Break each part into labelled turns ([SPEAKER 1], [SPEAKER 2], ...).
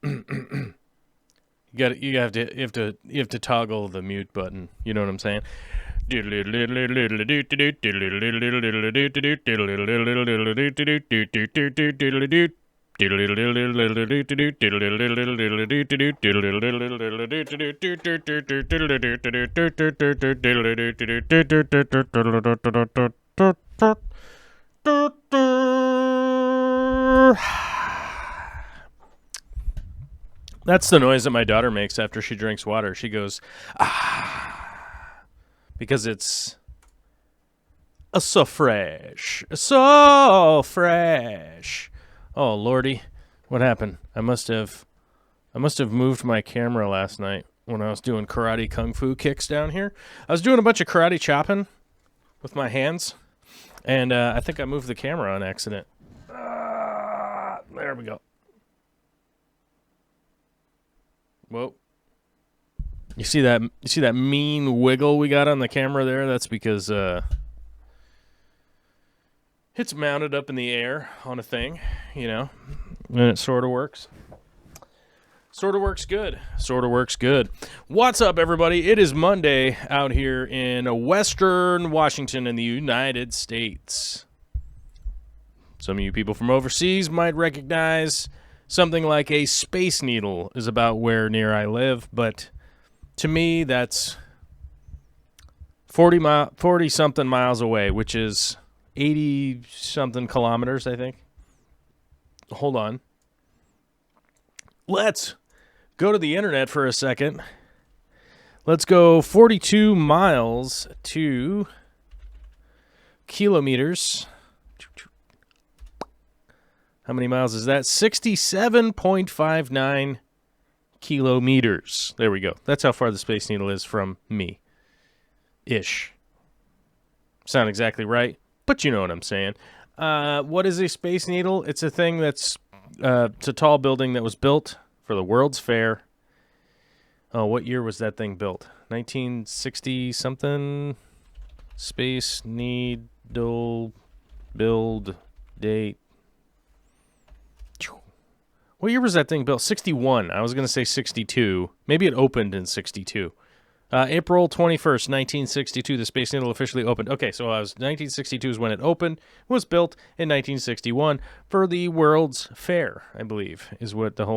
[SPEAKER 1] You have to toggle the mute button. You know what I'm saying? That's the noise that my daughter makes after she drinks water. She goes, ah, because it's so fresh. So fresh. Oh, Lordy. What happened? I must have moved my camera last night when I was doing karate kung fu kicks down here. I was doing a bunch of karate chopping with my hands, and I think I moved the camera on accident. There we go. Whoa. You see that mean wiggle we got on the camera there? That's because it's mounted up in the air on a thing, and it sort of works. Sort of works good. What's up, everybody? It is Monday out here in Western Washington in the United States. Some of you people from overseas might recognize something like a Space Needle is about where near I live, but to me, that's 40-something miles away, which is 80-something kilometers, I think. Hold on. Let's go to the internet for a second. Let's go 42 miles to kilometers. How many miles is that? 67.59 kilometers. There we go. That's how far the Space Needle is from me. Ish. Sound exactly right, but you know what I'm saying. What is a Space Needle? It's a thing that's it's a tall building that was built for the World's Fair. Oh, what year was that thing built? 1960-something? Space Needle build date. What year was that thing built? 61. I was going to say 62. Maybe it opened in 62. April 21st, 1962, the Space Needle officially opened. Okay, so 1962 is when it opened. It was built in 1961 for the World's Fair, I believe, is what the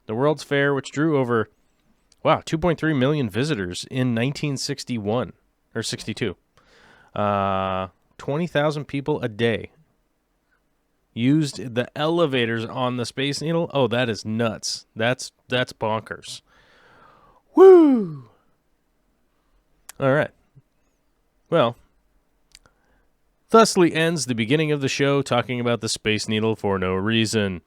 [SPEAKER 1] World's Fair, which drew over, 2.3 million visitors in 1961, or 62. 20,000 people a day used the elevators on the Space Needle. Oh, that is nuts. That's bonkers. Woo! All right. Well, thusly ends the beginning of the show talking about the Space Needle for no reason.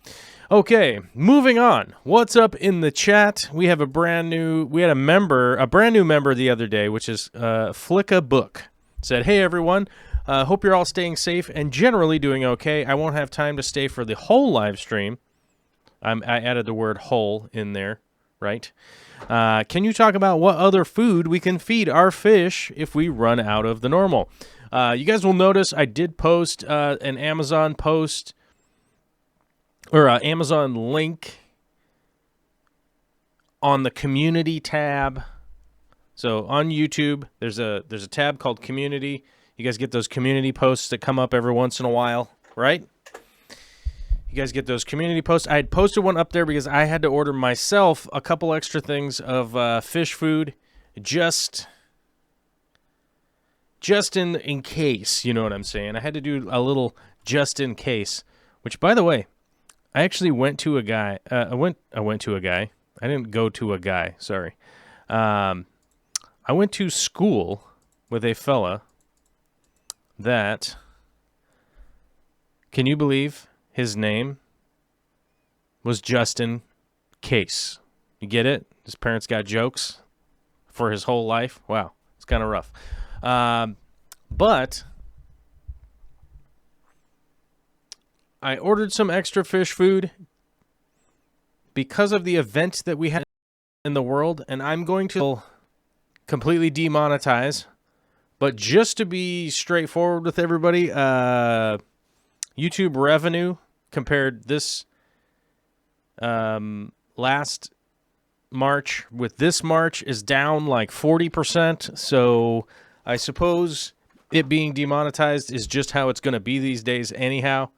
[SPEAKER 1] Okay, moving on. What's up in the chat? We have a brand new member the other day, which is Flicka Book. Said, "Hey everyone, hope you're all staying safe and generally doing okay. I won't have time to stay for the whole live stream." I added the word whole in there, right? Can you talk about what other food we can feed our fish if we run out of the normal? You guys will notice I did post an Amazon post or Amazon link on the community tab. So on YouTube, there's a tab called Community. You guys get those community posts that come up every once in a while, right? You guys get those community posts. I had posted one up there because I had to order myself a couple extra things of fish food just in case, you know what I'm saying? I had to do a little just in case, which, by the way, I actually went to a guy. I went to a guy. I didn't go to a guy, sorry. I went to school with a fella that, can you believe his name was Justin Case? You get it? His parents got jokes for his whole life. Wow, it's kind of rough. But I ordered some extra fish food because of the event that we had in the world, and I'm going to completely demonetize. But just to be straightforward with everybody, YouTube revenue compared this last March with this March is down like 40%. So I suppose it being demonetized is just how it's going to be these days anyhow.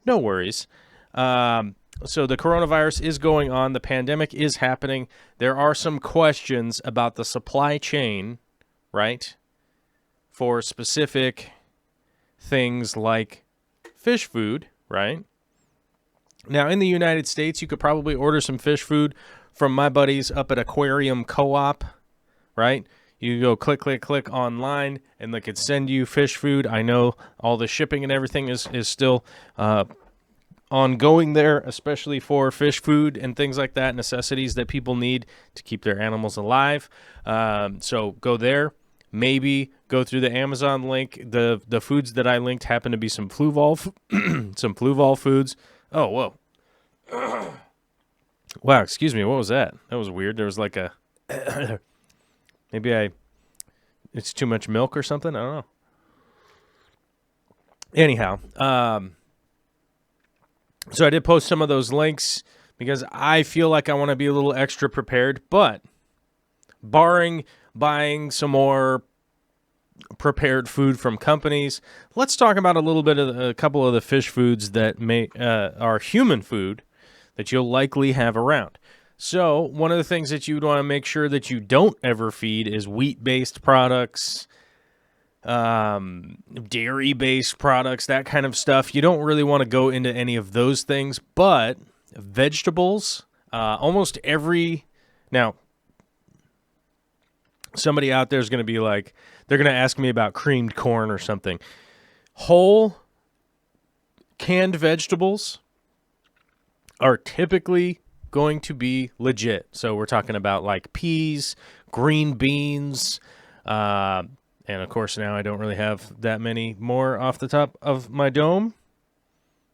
[SPEAKER 1] No worries. So the coronavirus is going on. The pandemic is happening. There are some questions about the supply chain, right, for specific things like fish food, right? Now, in the United States, you could probably order some fish food from my buddies up at Aquarium Co-op, right? You go click online, and they could send you fish food. I know all the shipping and everything is still ongoing there, especially for fish food and things like that, necessities that people need to keep their animals alive. So go there. Maybe go through the Amazon link. The foods that I linked happen to be some Fluval foods. Oh, whoa. Wow, excuse me. What was that? That was weird. There was like a... Maybe it's too much milk or something? I don't know. Anyhow, so I did post some of those links because I feel like I want to be a little extra prepared, but barring buying some more prepared food from companies, let's talk about a couple of the fish foods that are human food that you'll likely have around. So one of the things that you would want to make sure that you don't ever feed is wheat-based products, dairy-based products, that kind of stuff. You don't really want to go into any of those things, but vegetables, almost every... Now, somebody out there is going to be like, they're going to ask me about creamed corn or something. Whole canned vegetables are typically going to be legit. So we're talking about like peas, green beans, and of course now I don't really have that many more off the top of my dome.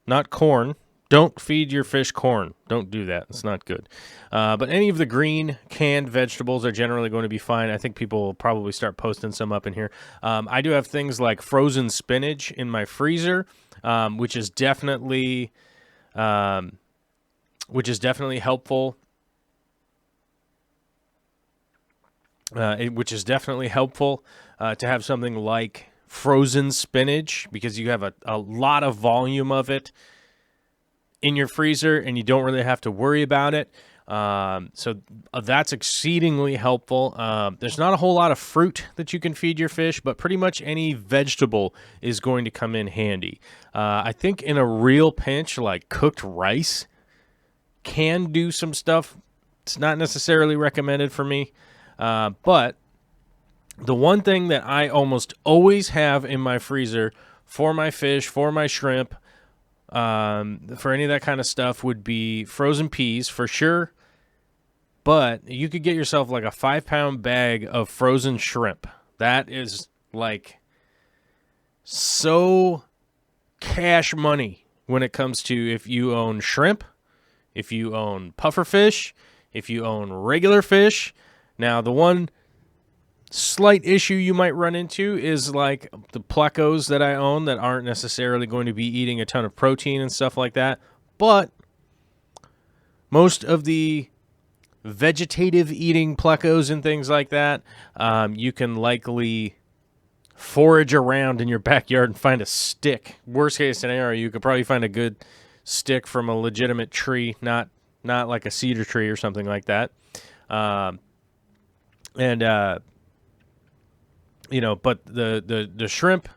[SPEAKER 1] Not corn. Don't feed your fish corn. Don't do that. It's not good. But any of the green canned vegetables are generally going to be fine. I think people will probably start posting some up in here. I do have things like frozen spinach in my freezer, which is definitely helpful. Which is definitely helpful to have something like frozen spinach because you have a lot of volume of it in your freezer and you don't really have to worry about it. So that's exceedingly helpful. There's not a whole lot of fruit that you can feed your fish, but pretty much any vegetable is going to come in handy. I think in a real pinch, like cooked rice can do some stuff. It's not necessarily recommended for me. But the one thing that I almost always have in my freezer for my fish, for my shrimp, for any of that kind of stuff would be frozen peas for sure. But you could get yourself like a 5-pound bag of frozen shrimp. That is like so cash money when it comes to if you own shrimp, if you own puffer fish, if you own regular fish. Now, the one slight issue you might run into is like the plecos that I own that aren't necessarily going to be eating a ton of protein and stuff like that. But most of the vegetative eating plecos and things like that, you can likely forage around in your backyard and find a stick. Worst case scenario, you could probably find a good stick from a legitimate tree, not like a cedar tree or something like that. But the shrimp,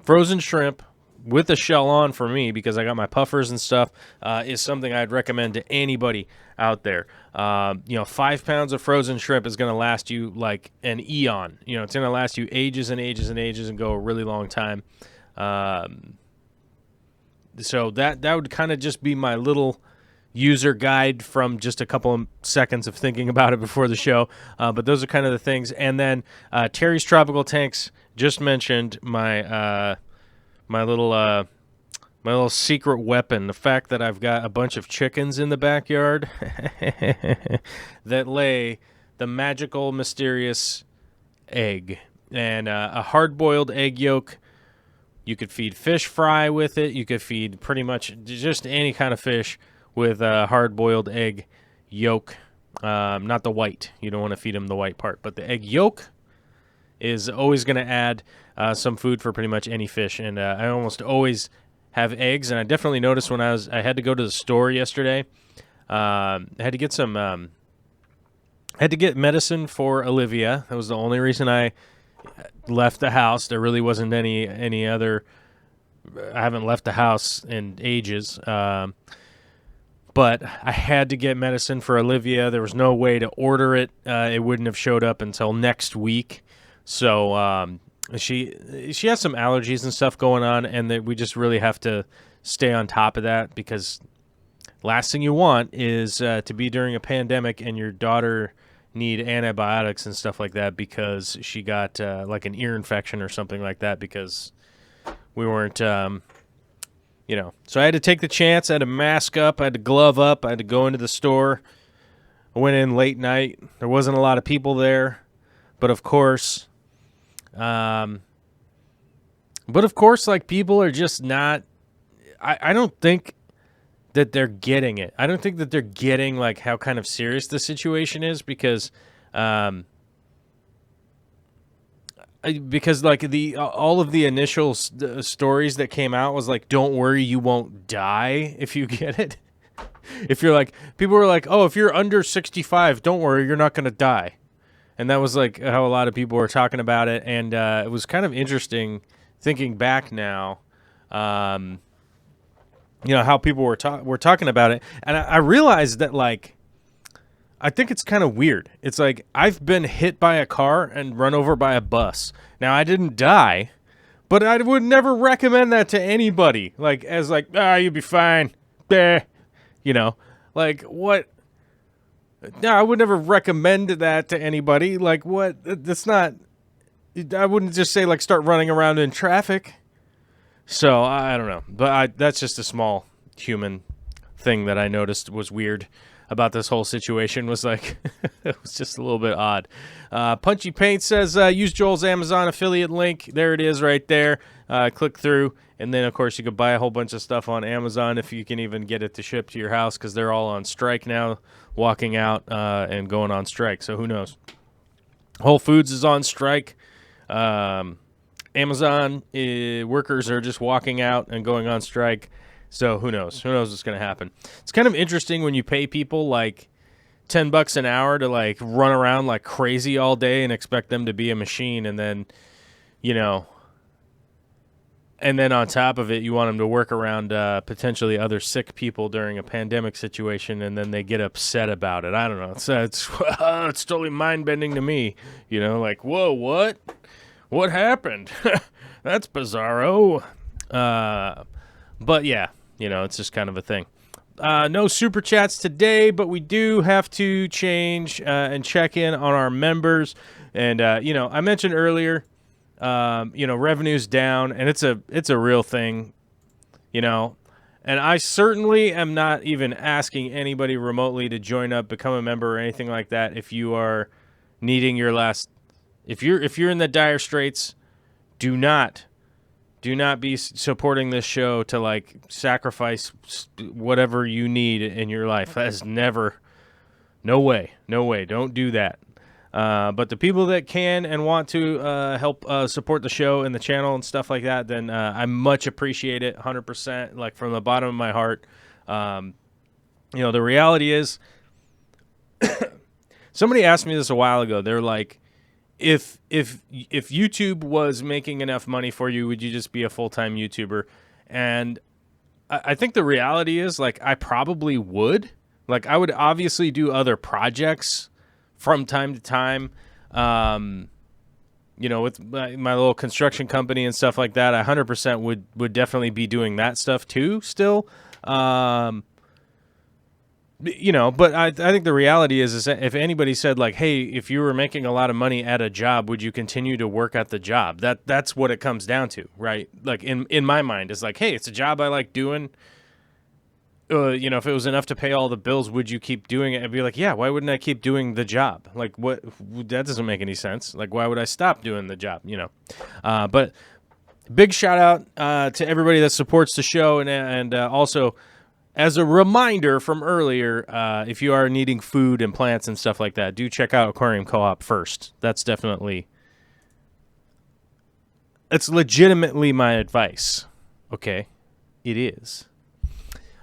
[SPEAKER 1] frozen shrimp with the shell on for me, because I got my puffers and stuff, is something I'd recommend to anybody out there. 5 pounds of frozen shrimp is going to last you like an eon. It's going to last you ages and ages and ages and go a really long time. So that would kind of just be my little user guide from just a couple of seconds of thinking about it before the show. But those are kind of the things. And then Terry's Tropical Tanks just mentioned my little secret weapon, the fact that I've got a bunch of chickens in the backyard that lay the magical, mysterious egg. And a hard-boiled egg yolk. You could feed fish fry with it. You could feed pretty much just any kind of fish with a hard-boiled egg yolk, not the white. You don't want to feed them the white part, but the egg yolk is always going to add some food for pretty much any fish. And I almost always have eggs, and I definitely noticed when I had to go to the store yesterday. I had to get medicine for Olivia. That was the only reason I left the house. There really wasn't any other. I haven't left the house in ages. But I had to get medicine for Olivia. There was no way to order it. It wouldn't have showed up until next week. So she has some allergies and stuff going on, and that we just really have to stay on top of that, because last thing you want is to be during a pandemic and your daughter need antibiotics and stuff like that because she got like an ear infection or something like that, because we weren't, So I had to take the chance. I had to mask up. I had to glove up. I had to go into the store. I went in late night. There wasn't a lot of people there, but of course, like, people are just not. I don't think that they're getting it. I don't think that they're getting, like, how kind of serious the situation is, because like all of the initial stories that came out was like, don't worry, you won't die if you get it. If you're like, people were like, oh, if you're under 65, don't worry, you're not going to die. And that was like how a lot of people were talking about it. And it was kind of interesting thinking back now, how people were talking about it. And I realized that, like, I think it's kind of weird. It's like, I've been hit by a car and run over by a bus. Now, I didn't die, but I would never recommend that to anybody. Like, as like, you'll be fine. Like, what? No, I would never recommend that to anybody. Like, what? That's not, I wouldn't just say, like, start running around in traffic. So, I don't know. But that's just a small human thing that I noticed was weird about this whole situation. Was like, it was just a little bit odd. Punchy Paint says, use Joel's Amazon affiliate link. There it is right there. Click through. And then, of course, you could buy a whole bunch of stuff on Amazon if you can even get it to ship to your house, because they're all on strike now, walking out and going on strike. So who knows? Whole Foods is on strike. Amazon workers are just walking out and going on strike. So who knows? Who knows what's going to happen? It's kind of interesting when you pay people like $10 an hour to, like, run around like crazy all day and expect them to be a machine, and then, and then on top of it, you want them to work around potentially other sick people during a pandemic situation, and then they get upset about it. I don't know. It's totally mind-bending to me. Like, whoa, what? What happened? That's bizarro. But yeah, it's just kind of a thing. No super chats today, but we do have to change and check in on our members. And, I mentioned earlier, revenue's down, and it's a real thing, and I certainly am not even asking anybody remotely to join up, become a member, or anything like that. If you are needing your last, if you're in the dire straits, do not be supporting this show to, like, sacrifice whatever you need in your life. That is never, no way, don't do that. But the people that can and want to help support the show and the channel and stuff like that, then I much appreciate it, 100%, like, from the bottom of my heart. The reality is, somebody asked me this a while ago. They're like, if YouTube was making enough money for you, would you just be a full-time YouTuber? And I think the reality is, like, I probably would. Like, I would obviously do other projects from time to time, with my little construction company and stuff like that. I 100% would definitely be doing that stuff too still. But I think the reality is that if anybody said, like, hey, if you were making a lot of money at a job, would you continue to work at the job? That's what it comes down to, right? Like, in my mind, it's like, hey, it's a job I like doing. If it was enough to pay all the bills, would you keep doing it? I'd be like, yeah, why wouldn't I keep doing the job? Like, what? That doesn't make any sense. Like, why would I stop doing the job? But big shout out to everybody that supports the show, and also, as a reminder from earlier, if you are needing food and plants and stuff like that, do check out Aquarium Co-op first. That's definitely, it's legitimately my advice. Okay, it is.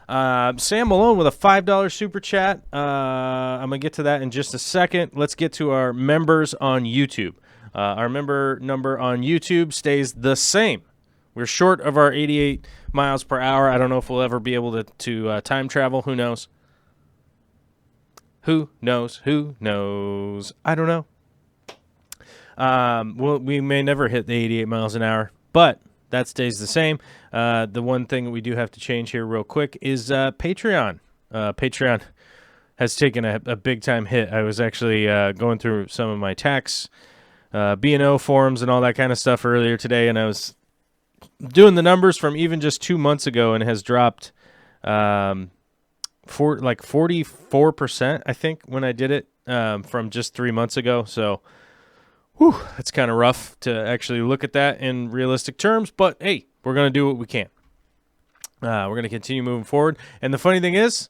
[SPEAKER 1] Sam Malone with a $5 super chat. I'm going to get to that in just a second. Let's get to our members on YouTube. Our member number on YouTube stays the same. We're short of our 88 miles per hour. I don't know if we'll ever be able to time travel. Who knows? Who knows? Who knows? I don't know. Well, we may never hit the 88 miles an hour, but that stays the same. The one thing that we do have to change here real quick is Patreon. Patreon has taken a big-time hit. I was actually going through some of my tax B&O forms and all that kind of stuff earlier today, and I was doing the numbers from even just 2 months ago, and has dropped for like 44%, I think, when I did it from just 3 months ago. So, whew, it's kind of rough to actually look at that in realistic terms, but hey, we're going to do what we can. We're going to continue moving forward. And the funny thing is,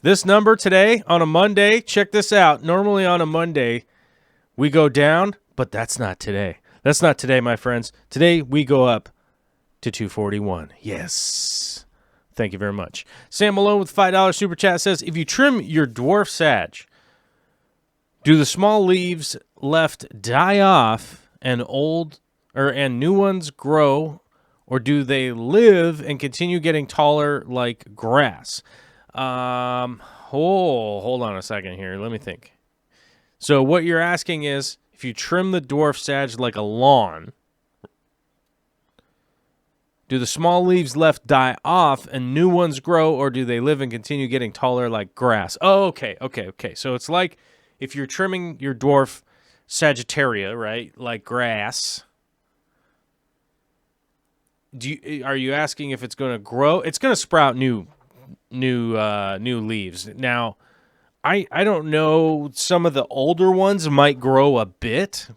[SPEAKER 1] this number today on a Monday, check this out. Normally on a Monday, we go down, but that's not today. That's not today, my friends. Today, we go up to 241. Yes. Thank you very much. Sam Malone with $5 super chat says, if you trim your dwarf sag, do the small leaves left die off and new ones grow, or do they live and continue getting taller like grass? Hold on a second here. Let me think. So what you're asking is, if you trim the dwarf sag like a lawn, do the small leaves left die off and new ones grow, or do they live and continue getting taller like grass? Oh, okay. So it's like if you're trimming your dwarf Sagittaria, right, like grass, are you asking if it's going to grow? It's going to sprout new leaves. Now, I don't know. Some of the older ones might grow a bit,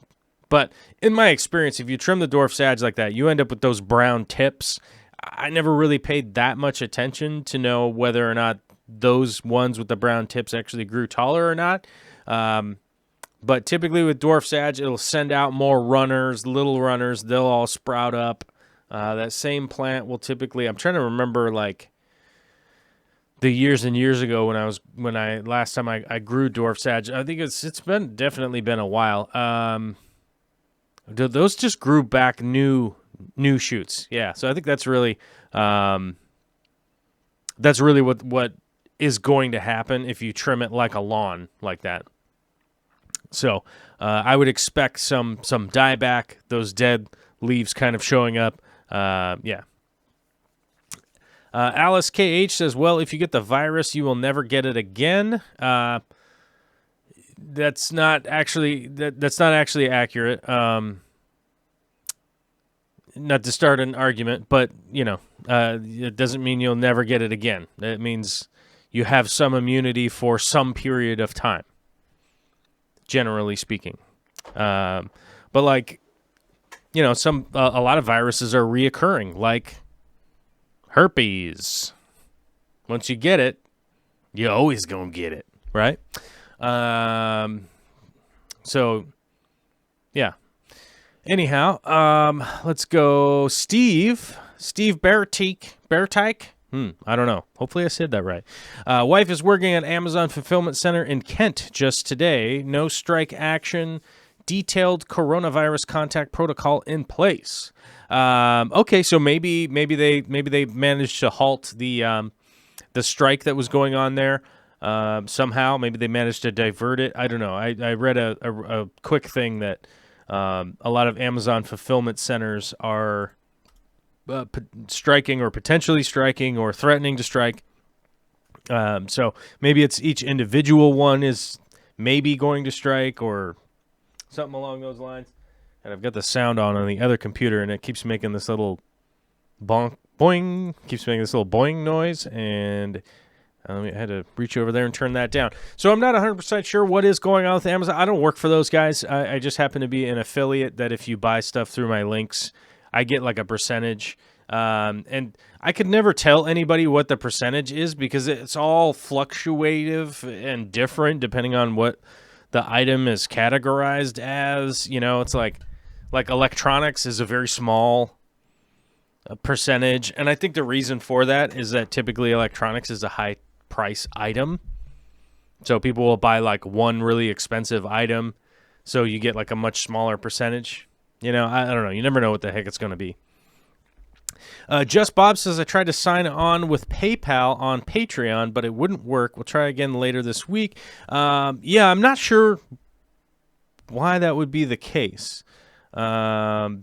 [SPEAKER 1] but in my experience, if you trim the dwarf sag like that, you end up with those brown tips. I never really paid that much attention to know whether or not those ones with the brown tips actually grew taller or not. But typically with dwarf sag, it'll send out more runners, little runners. They'll all sprout up. That same plant will typically, I'm trying to remember like the years and years ago last time I grew dwarf sag. I think it's definitely been a while. Those just grew back new shoots. Yeah. So I think that's really what is going to happen if you trim it like a lawn like that. So I would expect some dieback, those dead leaves kind of showing up. Yeah. Alice KH says, well, if you get the virus, you will never get it again. That's not actually accurate. Not to start an argument, but it doesn't mean you'll never get it again. It means you have some immunity for some period of time, generally speaking. But like, a lot of viruses are reoccurring, like herpes. Once you get it, you always gonna get it, right? So, yeah. Anyhow, let's go. Steve Beartyke. I don't know. Hopefully I said that right. Wife is working at Amazon Fulfillment Center in Kent just today. No strike action. Detailed coronavirus contact protocol in place. Okay, so maybe they managed to halt the strike that was going on there. Somehow, maybe they managed to divert it. I don't know. I read a quick thing that a lot of Amazon fulfillment centers are striking or potentially striking or threatening to strike. So maybe it's each individual one is maybe going to strike or something along those lines. And I've got the sound on the other computer, and it keeps making this little boing, keeps making this little boing noise, and I had to reach over there and turn that down. So I'm not 100% sure what is going on with Amazon. I don't work for those guys. I just happen to be an affiliate that if you buy stuff through my links, I get like a percentage. And I could never tell anybody what the percentage is because it's all fluctuative and different depending on what the item is categorized as. You know, it's like electronics is a very small percentage, and I think the reason for that is that typically electronics is a high price item. So people will buy like one really expensive item, so you get like a much smaller percentage. You know, I don't know. You never know what the heck it's going to be. Just Bob says, I tried to sign on with PayPal on Patreon, but it wouldn't work. We'll try again later this week. Yeah, I'm not sure why that would be the case. Because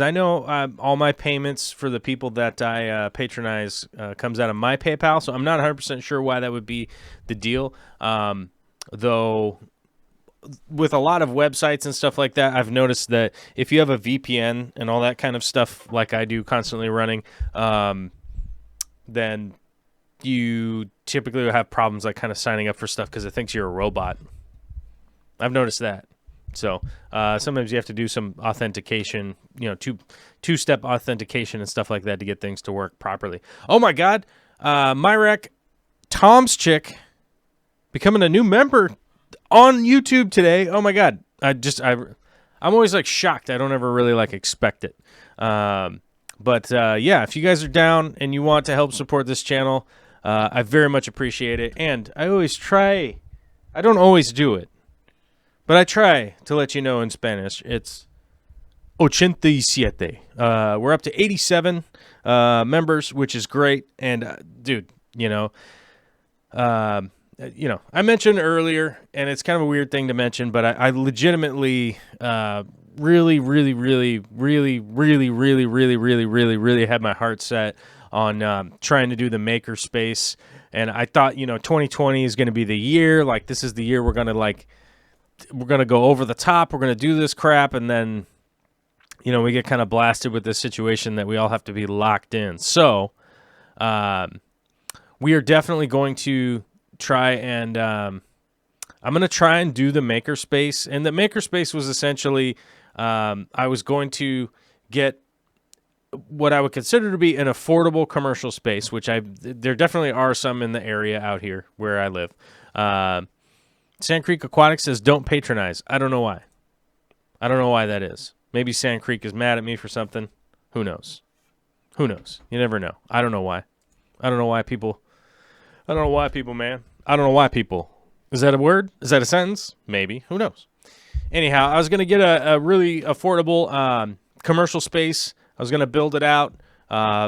[SPEAKER 1] I know all my payments for the people that I patronize comes out of my PayPal, so I'm not 100% sure why that would be the deal. Though with a lot of websites and stuff like that, I've noticed that if you have a VPN and all that kind of stuff like I do constantly running, then you typically will have problems like kind of signing up for stuff because it thinks you're a robot. I've noticed that. So sometimes you have to do some authentication, you know, two-step authentication and stuff like that to get things to work properly. Oh my God, Myrek, Tom's chick, becoming a new member on YouTube today. Oh my God, I'm always like shocked. I don't ever really like expect it. But yeah, if you guys are down and you want to help support this channel, I very much appreciate it. And I always try. I don't always do it, but I try to let you know in Spanish. It's 87. We're up to 87 members, which is great. And dude, you know, I mentioned earlier, and it's kind of a weird thing to mention, but I legitimately, really had my heart set on trying to do the makerspace. And I thought, 2020 is going to be the year. Like, this is the year we're going to go over the top. We're going to do this crap. And then, we get kind of blasted with this situation that we all have to be locked in. So, we are definitely going to try and I'm going to try and do the makerspace. And the makerspace was essentially I was going to get what I would consider to be an affordable commercial space, which there definitely are some in the area out here where I live. Sand Creek Aquatic says, don't patronize. I don't know why. I don't know why that is. Maybe Sand Creek is mad at me for something. Who knows? Who knows? You never know. I don't know why. I don't know why people, man. I don't know why people. Is that a word? Is that a sentence? Maybe. Who knows? Anyhow, I was going to get a really affordable commercial space. I was going to build it out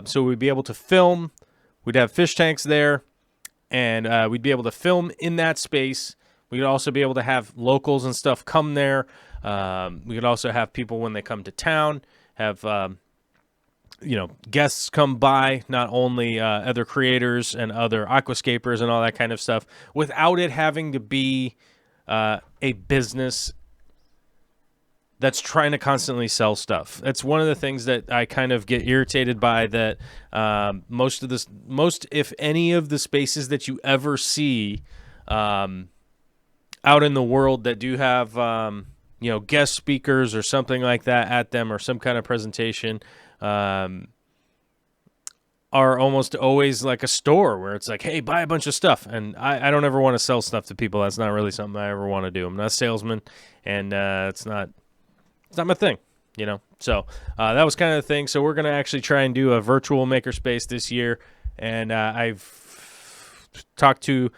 [SPEAKER 1] so we'd be able to film. We'd have fish tanks there, and we'd be able to film in that space. We'd also be able to have locals and stuff come there. We could also have people when they come to town, have guests come by, not only other creators and other aquascapers and all that kind of stuff, without it having to be a business that's trying to constantly sell stuff. That's one of the things that I kind of get irritated by, that most, if any of the spaces that you ever see out in the world that do have, guest speakers or something like that at them, or some kind of presentation, are almost always like a store where it's like, hey, buy a bunch of stuff. And I don't ever want to sell stuff to people. That's not really something I ever want to do. I'm not a salesman, and it's not my thing, So that was kind of the thing. So we're going to actually try and do a virtual makerspace this year. And I've talked to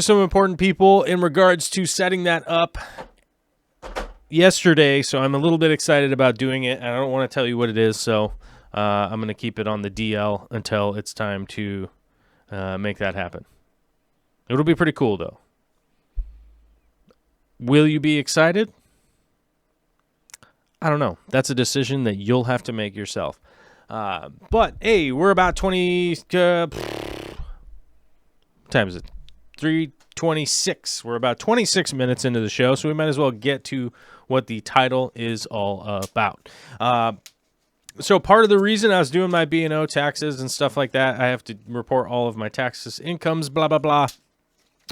[SPEAKER 1] some important people in regards to setting that up yesterday, so I'm a little bit excited about doing it. I don't want to tell you what it is, so I'm going to keep it on the DL until it's time to make that happen. It'll be pretty cool, though. Will you be excited? I don't know. That's a decision that you'll have to make yourself. But, hey, we're about 20... what time is it? 3:26. We're about 26 minutes into the show, so we might as well get to what the title is all about. So part of the reason I was doing my B&O taxes and stuff like that, I have to report all of my taxes, incomes, blah, blah, blah,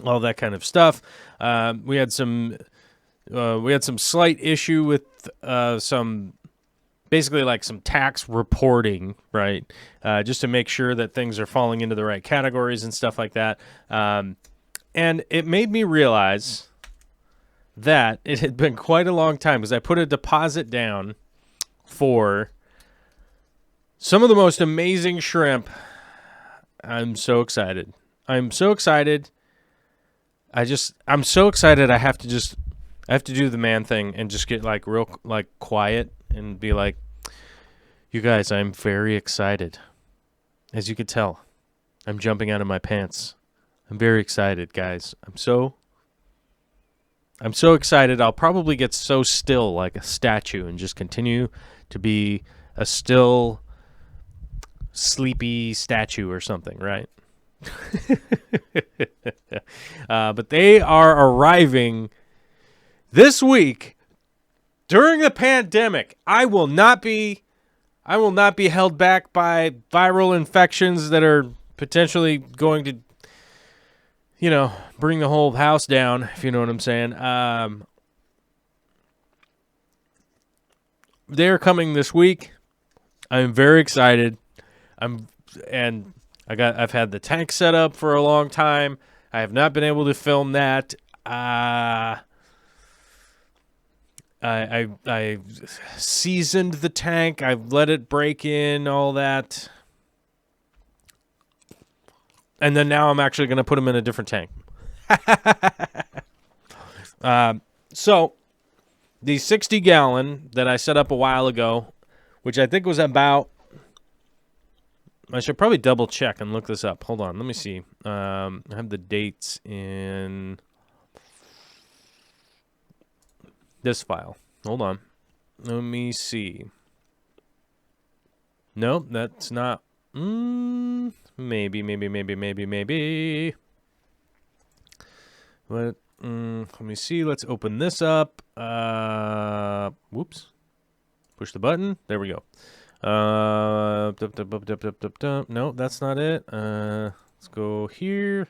[SPEAKER 1] all that kind of stuff. We had some slight issue with some basically like some tax reporting, right? Just to make sure that things are falling into the right categories and stuff like that. And it made me realize that it had been quite a long time because I put a deposit down for some of the most amazing shrimp. I'm so excited. I'm so excited. I'm so excited. I have to do the man thing and just get like real like quiet and be like, you guys, I'm very excited. As you could tell, I'm jumping out of my pants. I'm very excited, guys. I'm so excited. I'll probably get so still like a statue and just continue to be a still, sleepy statue or something, right? But they are arriving this week during the pandemic. I will not be held back by viral infections that are potentially going to, bring the whole house down, if you know what I'm saying. They're coming this week. I'm very excited. I've had the tank set up for a long time. I have not been able to film that. I seasoned the tank. I've let it break in, all that. And then now I'm actually going to put them in a different tank. So the 60-gallon that I set up a while ago, which I think was about... I should probably double check and look this up. Hold on. Let me see. I have the dates in this file. Hold on. Let me see. No, that's not. Maybe. Let me see. Let's open this up. Whoops. Push the button. There we go. No, that's not it. Let's go here.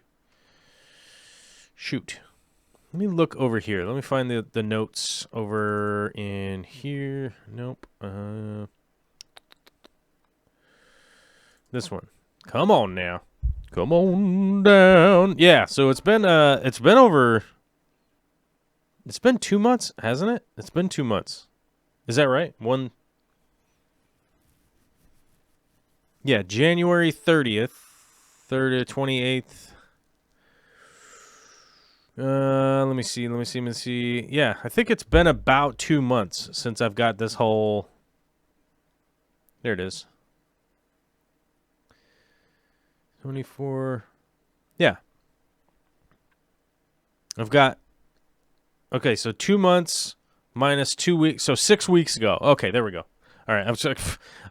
[SPEAKER 1] Shoot. Let me look over here. Let me find the notes over in here. Nope. This one. Come on now. Come on down. Yeah, so it's been 2 months, hasn't it? It's been 2 months. Is that right? Yeah, January 30th, 28th. Let me see. Yeah, I think it's been about 2 months since I've got this whole... There it is. 24. Yeah. I've got... Okay, so 2 months minus 2 weeks. So 6 weeks ago. Okay, there we go. All right,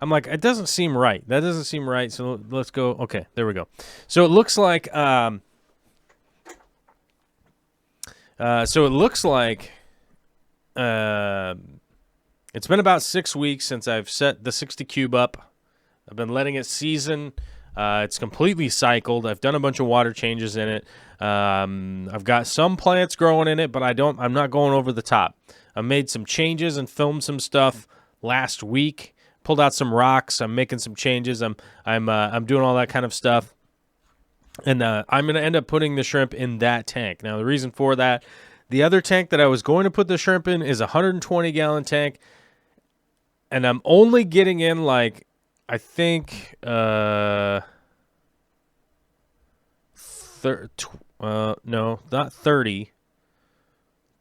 [SPEAKER 1] I'm like, it doesn't seem right. That doesn't seem right. So let's go. Okay, there we go. So it looks like, it's been about 6 weeks since I've set the 60 cube up. I've been letting it season. It's completely cycled. I've done a bunch of water changes in it. I've got some plants growing in it, but I'm not going over the top. I made some changes and filmed some stuff last week. Pulled out some rocks. I'm making some changes. I'm doing all that kind of stuff. And I'm going to end up putting the shrimp in that tank. Now, the reason for that, the other tank that I was going to put the shrimp in is a 120-gallon tank. And I'm only getting in, like, I think, no, not 30,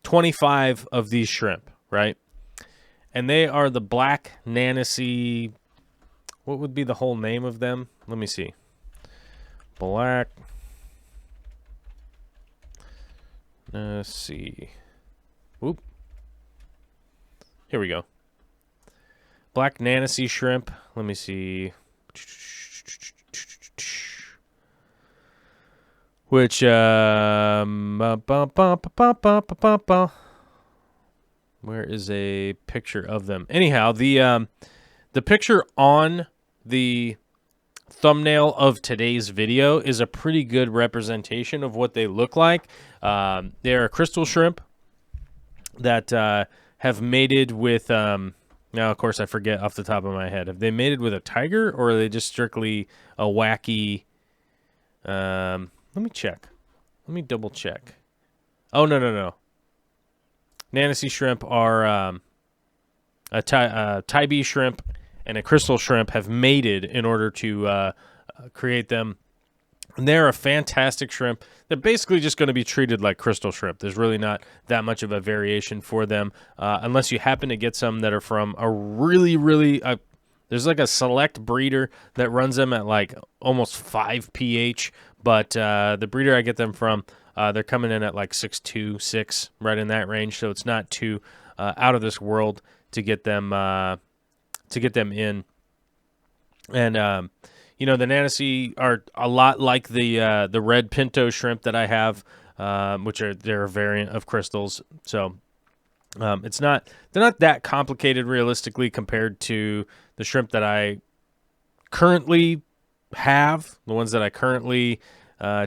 [SPEAKER 1] 25 of these shrimp, right? And they are the black Nancy. What would be the whole name of them? Let me see. Black. Let's see. Oop. Here we go. Black Nancy shrimp. Let me see. Which, where is a picture of them? Anyhow, the picture on the thumbnail of today's video is a pretty good representation of what they look like. They're a crystal shrimp that have mated with Now, of course, I forget off the top of my head. Have they mated with a tiger, or are they just strictly a wacky... let me check. Let me double check. Oh, no. Nancy shrimp are a Tybee shrimp and a crystal shrimp have mated in order to create them. And they're a fantastic shrimp. They're basically just going to be treated like crystal shrimp. There's really not that much of a variation for them, unless you happen to get some that are from a really, there's like a select breeder that runs them at like almost 5 pH, but the breeder I get them from, they're coming in at like 6.2, 6, right in that range. So it's not too out of this world to get them in. And you know, the Nancy are a lot like the red pinto shrimp that I have, they're a variant of crystals. So they're not that complicated realistically compared to the shrimp that I currently have, the ones that I currently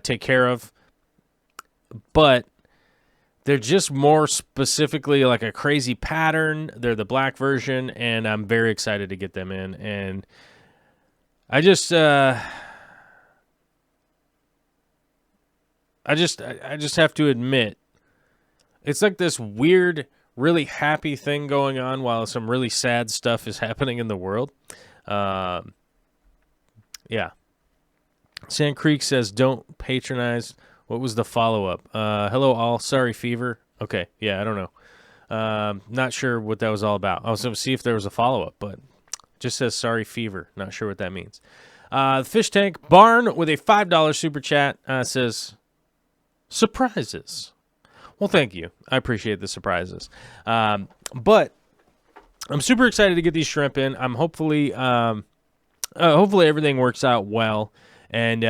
[SPEAKER 1] take care of. But they're just more specifically like a crazy pattern. They're the black version, and I'm very excited to get them in. And I just have to admit, it's like this weird, really happy thing going on while some really sad stuff is happening in the world. Yeah. Sand Creek says, don't patronize. What was the follow-up? Hello, all. Sorry, fever. Okay. Yeah, I don't know. Not sure what that was all about. I was going to see if there was a follow-up, but it just says sorry, fever. Not sure what that means. Fish Tank Barn with a $5 super chat says, surprises. Well, thank you. I appreciate the surprises. But I'm super excited to get these shrimp in. I'm hopefully everything works out well. And,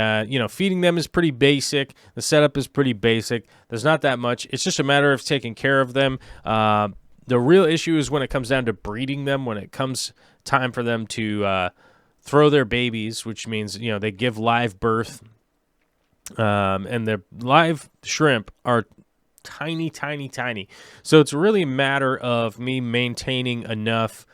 [SPEAKER 1] feeding them is pretty basic. The setup is pretty basic. There's not that much. It's just a matter of taking care of them. The real issue is when it comes down to breeding them, when it comes time for them to throw their babies, which means, they give live birth. And the live shrimp are tiny, tiny, tiny. So it's really a matter of me maintaining enough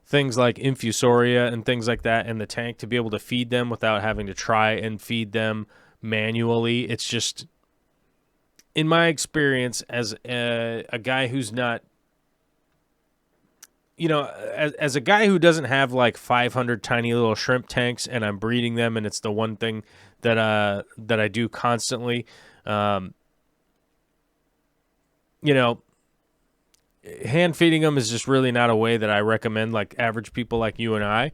[SPEAKER 1] things like infusoria and things like that in the tank to be able to feed them without having to try and feed them manually. It's just, in my experience, as a guy who's not, as a guy who doesn't have like 500 tiny little shrimp tanks and I'm breeding them and it's the one thing that I do constantly, hand feeding them is just really not a way that I recommend like average people like you and I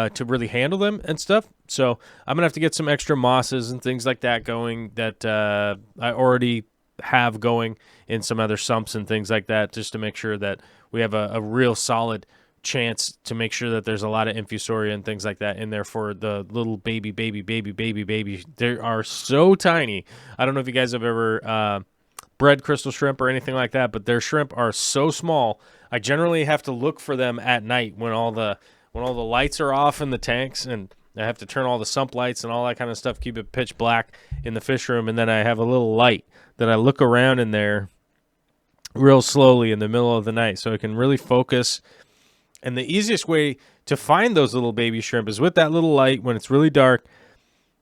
[SPEAKER 1] to really handle them and stuff. So I'm going to have to get some extra mosses and things like that going that I already have going in some other sumps and things like that, just to make sure that we have a real solid chance to make sure that there's a lot of infusoria and things like that in there for the little baby. They are so tiny. I don't know if you guys have ever bred crystal shrimp or anything like that, but their shrimp are so small. I generally have to look for them at night when all the lights are off in the tanks, and I have to turn all the sump lights and all that kind of stuff, keep it pitch black in the fish room, and then I have a little light that I look around in there real slowly in the middle of the night so I can really focus. And the easiest way to find those little baby shrimp is with that little light when it's really dark.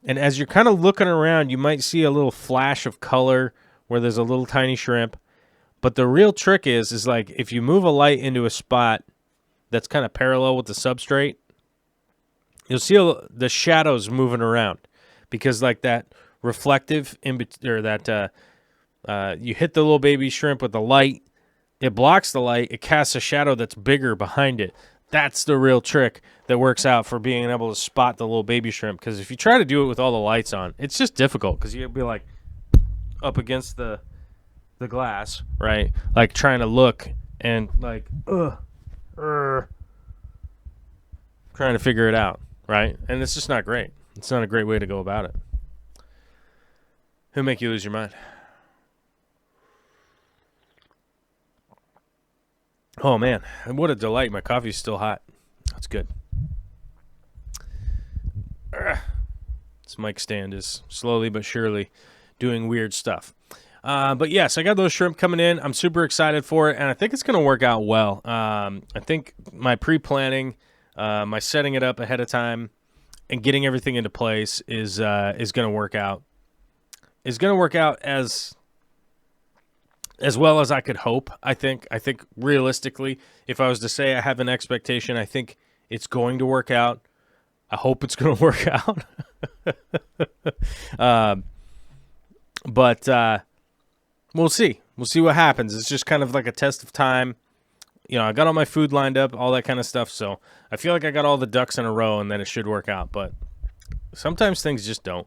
[SPEAKER 1] And as you're kind of looking around, you might see a little flash of color where there's a little tiny shrimp. But the real trick is like if you move a light into a spot that's kind of parallel with the substrate, you'll see the shadows moving around, because like that reflective you hit the little baby shrimp with the light, it blocks the light, it casts a shadow that's bigger behind it. That's the real trick that works out for being able to spot the little baby shrimp, because if you try to do it with all the lights on, it's just difficult, because you'll be like up against the glass, right? Like trying to look and like trying to figure it out, right? And it's just not great. It's not a great way to go about it. It'll make you lose your mind. Oh man, and what a delight. My coffee's still hot. That's good. This mic stand is slowly but surely doing weird stuff. But yes, I got those shrimp coming in. I'm super excited for it, and I think it's going to work out well. I think my pre-planning, my setting it up ahead of time, and getting everything into place is going to work out. Is going to work out as well as I could hope. I think realistically, if I was to say I have an expectation, I think it's going to work out. I hope it's going to work out. But we'll see. We'll see what happens. It's just kind of like a test of time. You know, I got all my food lined up, all that kind of stuff. So I feel like I got all the ducks in a row, and then it should work out. But sometimes things just don't.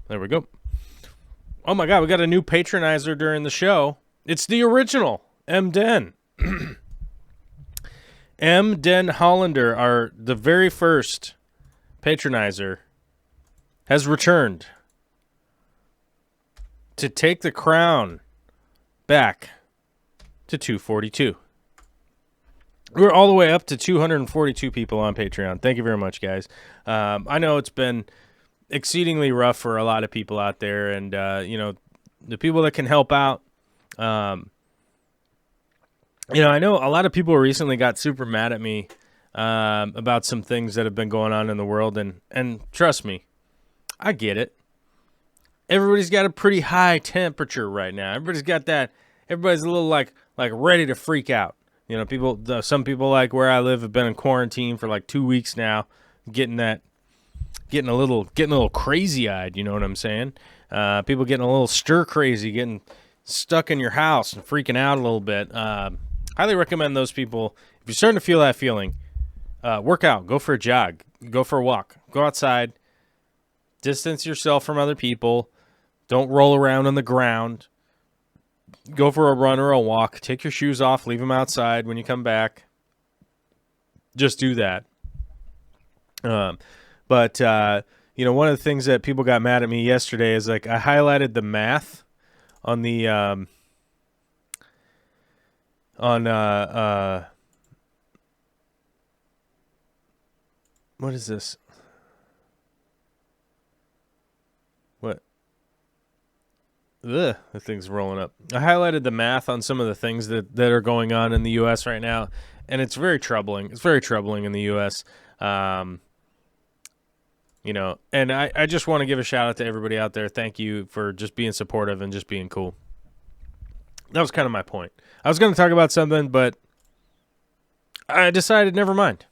[SPEAKER 1] There we go. Oh my God, we got a new patronizer during the show. It's the original M. Den. M. Den Hollander, the very first patronizer, has returned to take the crown back to 242. We're all the way up to 242 people on Patreon. Thank you very much, guys. I know it's been exceedingly rough for a lot of people out there, and the people that can help out. I know a lot of people recently got super mad at me about some things that have been going on in the world, and trust me, I get it. Everybody's got a pretty high temperature right now. Everybody's a little like ready to freak out. You know, some people like where I live have been in quarantine for like 2 weeks now, getting a little crazy-eyed, you know what I'm saying? People getting a little stir-crazy, getting stuck in your house and freaking out a little bit. Highly recommend those people. If you're starting to feel that feeling, work out. Go for a jog. Go for a walk. Go outside. Distance yourself from other people. Don't roll around on the ground. Go for a run or a walk. Take your shoes off. Leave them outside when you come back. Just do that. But one of the things that people got mad at me yesterday is like I highlighted the math on the what is this? What? Ugh, the thing's rolling up. I highlighted the math on some of the things that are going on in the U.S. right now, and it's very troubling. It's very troubling in the U.S. And I just want to give a shout out to everybody out there. Thank you for just being supportive and just being cool. That was kind of my point. I was going to talk about something, but I decided never mind.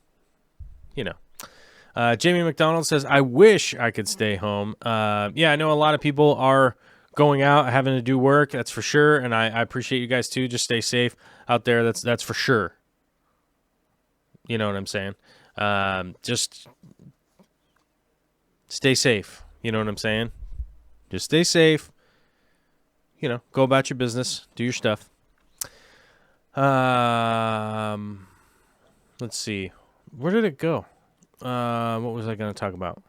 [SPEAKER 1] Jamie McDonald says, I wish I could stay home. Yeah, I know a lot of people are going out, having to do work. That's for sure. And I appreciate you guys too. Just stay safe out there. That's for sure. You know what I'm saying? Just stay safe. You know what I'm saying? Just stay safe. Go about your business. Do your stuff. Let's see. Where did it go? What was I going to talk about?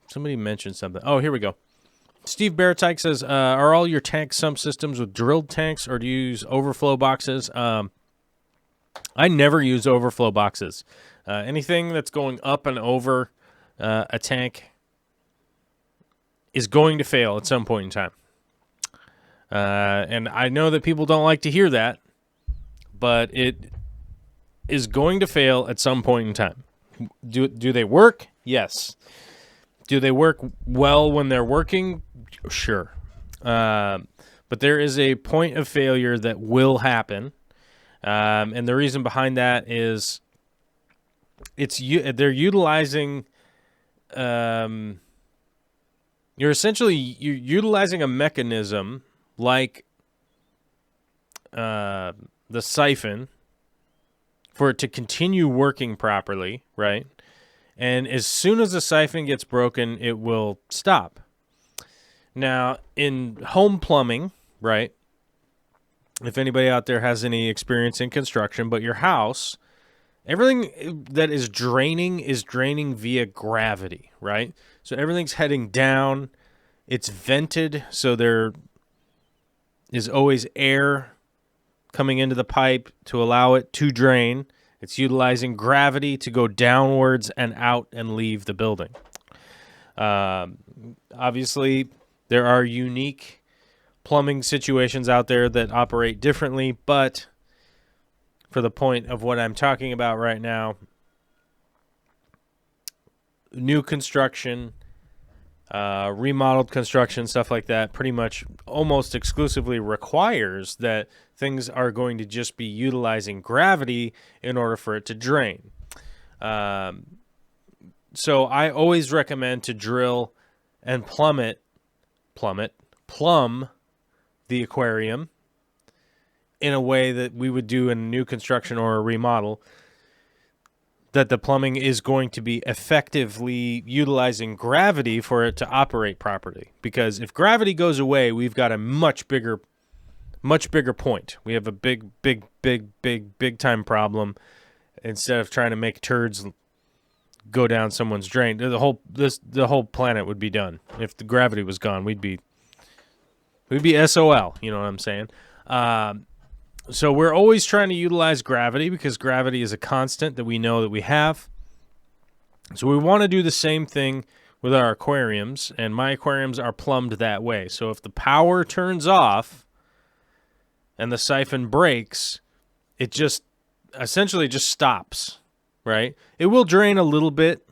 [SPEAKER 1] Somebody mentioned something. Oh, here we go. Steve Baratyke says, are all your tank sump systems with drilled tanks, or do you use overflow boxes? I never use overflow boxes. Anything that's going up and over a tank is going to fail at some point in time. And I know that people don't like to hear that, but it is going to fail at some point in time. Do they work? Yes. Do they work well when they're working? Sure. But there is a point of failure that will happen. And the reason behind that is they're utilizing you're utilizing a mechanism like the siphon for it to continue working properly, right? And as soon as the siphon gets broken, it will stop. Now, in home plumbing, right, if anybody out there has any experience in construction, but your house, everything that is draining via gravity, right? So everything's heading down. It's vented, so there is always air coming into the pipe to allow it to drain. It's utilizing gravity to go downwards and out and leave the building. Obviously, there are unique plumbing situations out there that operate differently, but for the point of what I'm talking about right now, new construction, remodeled construction, stuff like that, pretty much almost exclusively requires that things are going to just be utilizing gravity in order for it to drain. So I always recommend to drill and plumb the aquarium in a way that we would do in a new construction or a remodel, that the plumbing is going to be effectively utilizing gravity for it to operate properly. Because if gravity goes away, we've got a much bigger point. We have a big time problem. Instead of trying to make turds go down someone's drain, the whole planet would be done. If the gravity was gone, we'd be SOL. You know what I'm saying? So we're always trying to utilize gravity because gravity is a constant that we know that we have. So we want to do the same thing with our aquariums, and my aquariums are plumbed that way. So if the power turns off and the siphon breaks, it just essentially just stops, right? It will drain a little bit,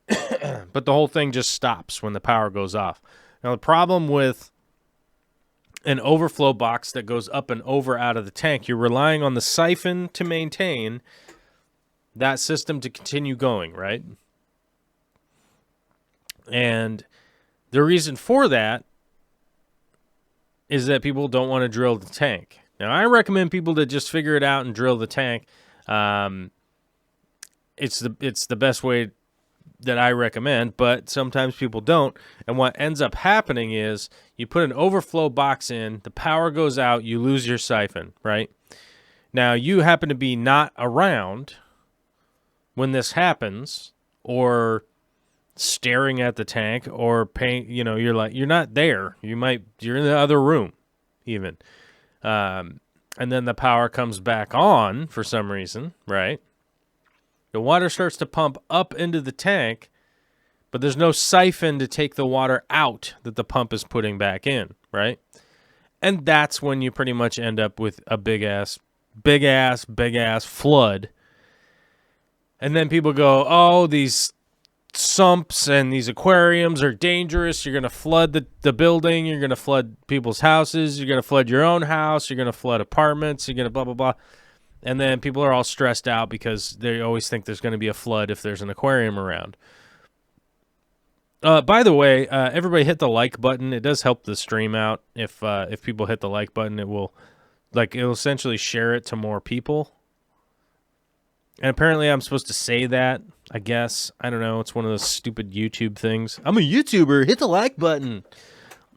[SPEAKER 1] but the whole thing just stops when the power goes off. Now, the problem with an overflow box that goes up and over out of the tank, you're relying on the siphon to maintain that system to continue going, right? And the reason for that is that people don't want to drill the tank. Now, I recommend people to just figure it out and drill the tank. It's the best way that I recommend, but sometimes people don't. And what ends up happening is you put an overflow box in, the power goes out, you lose your siphon, right? Now, you happen to be not around when this happens, or staring at the tank, or paying, you're not there. You're in the other room even. And then the power comes back on for some reason, right? The water starts to pump up into the tank, but there's no siphon to take the water out that the pump is putting back in, right? And that's when you pretty much end up with a big ass flood. And then people go, oh, these sumps and these aquariums are dangerous. You're going to flood the building. You're going to flood people's houses. You're going to flood your own house. You're going to flood apartments. You're going to blah, blah, blah. And then people are all stressed out because they always think there's going to be a flood if there's an aquarium around. By the way, everybody hit the like button. It does help the stream out. If people hit the like button, it'll essentially share it to more people. And apparently I'm supposed to say that, I guess. I don't know. It's one of those stupid YouTube things. I'm a YouTuber. Hit the like button.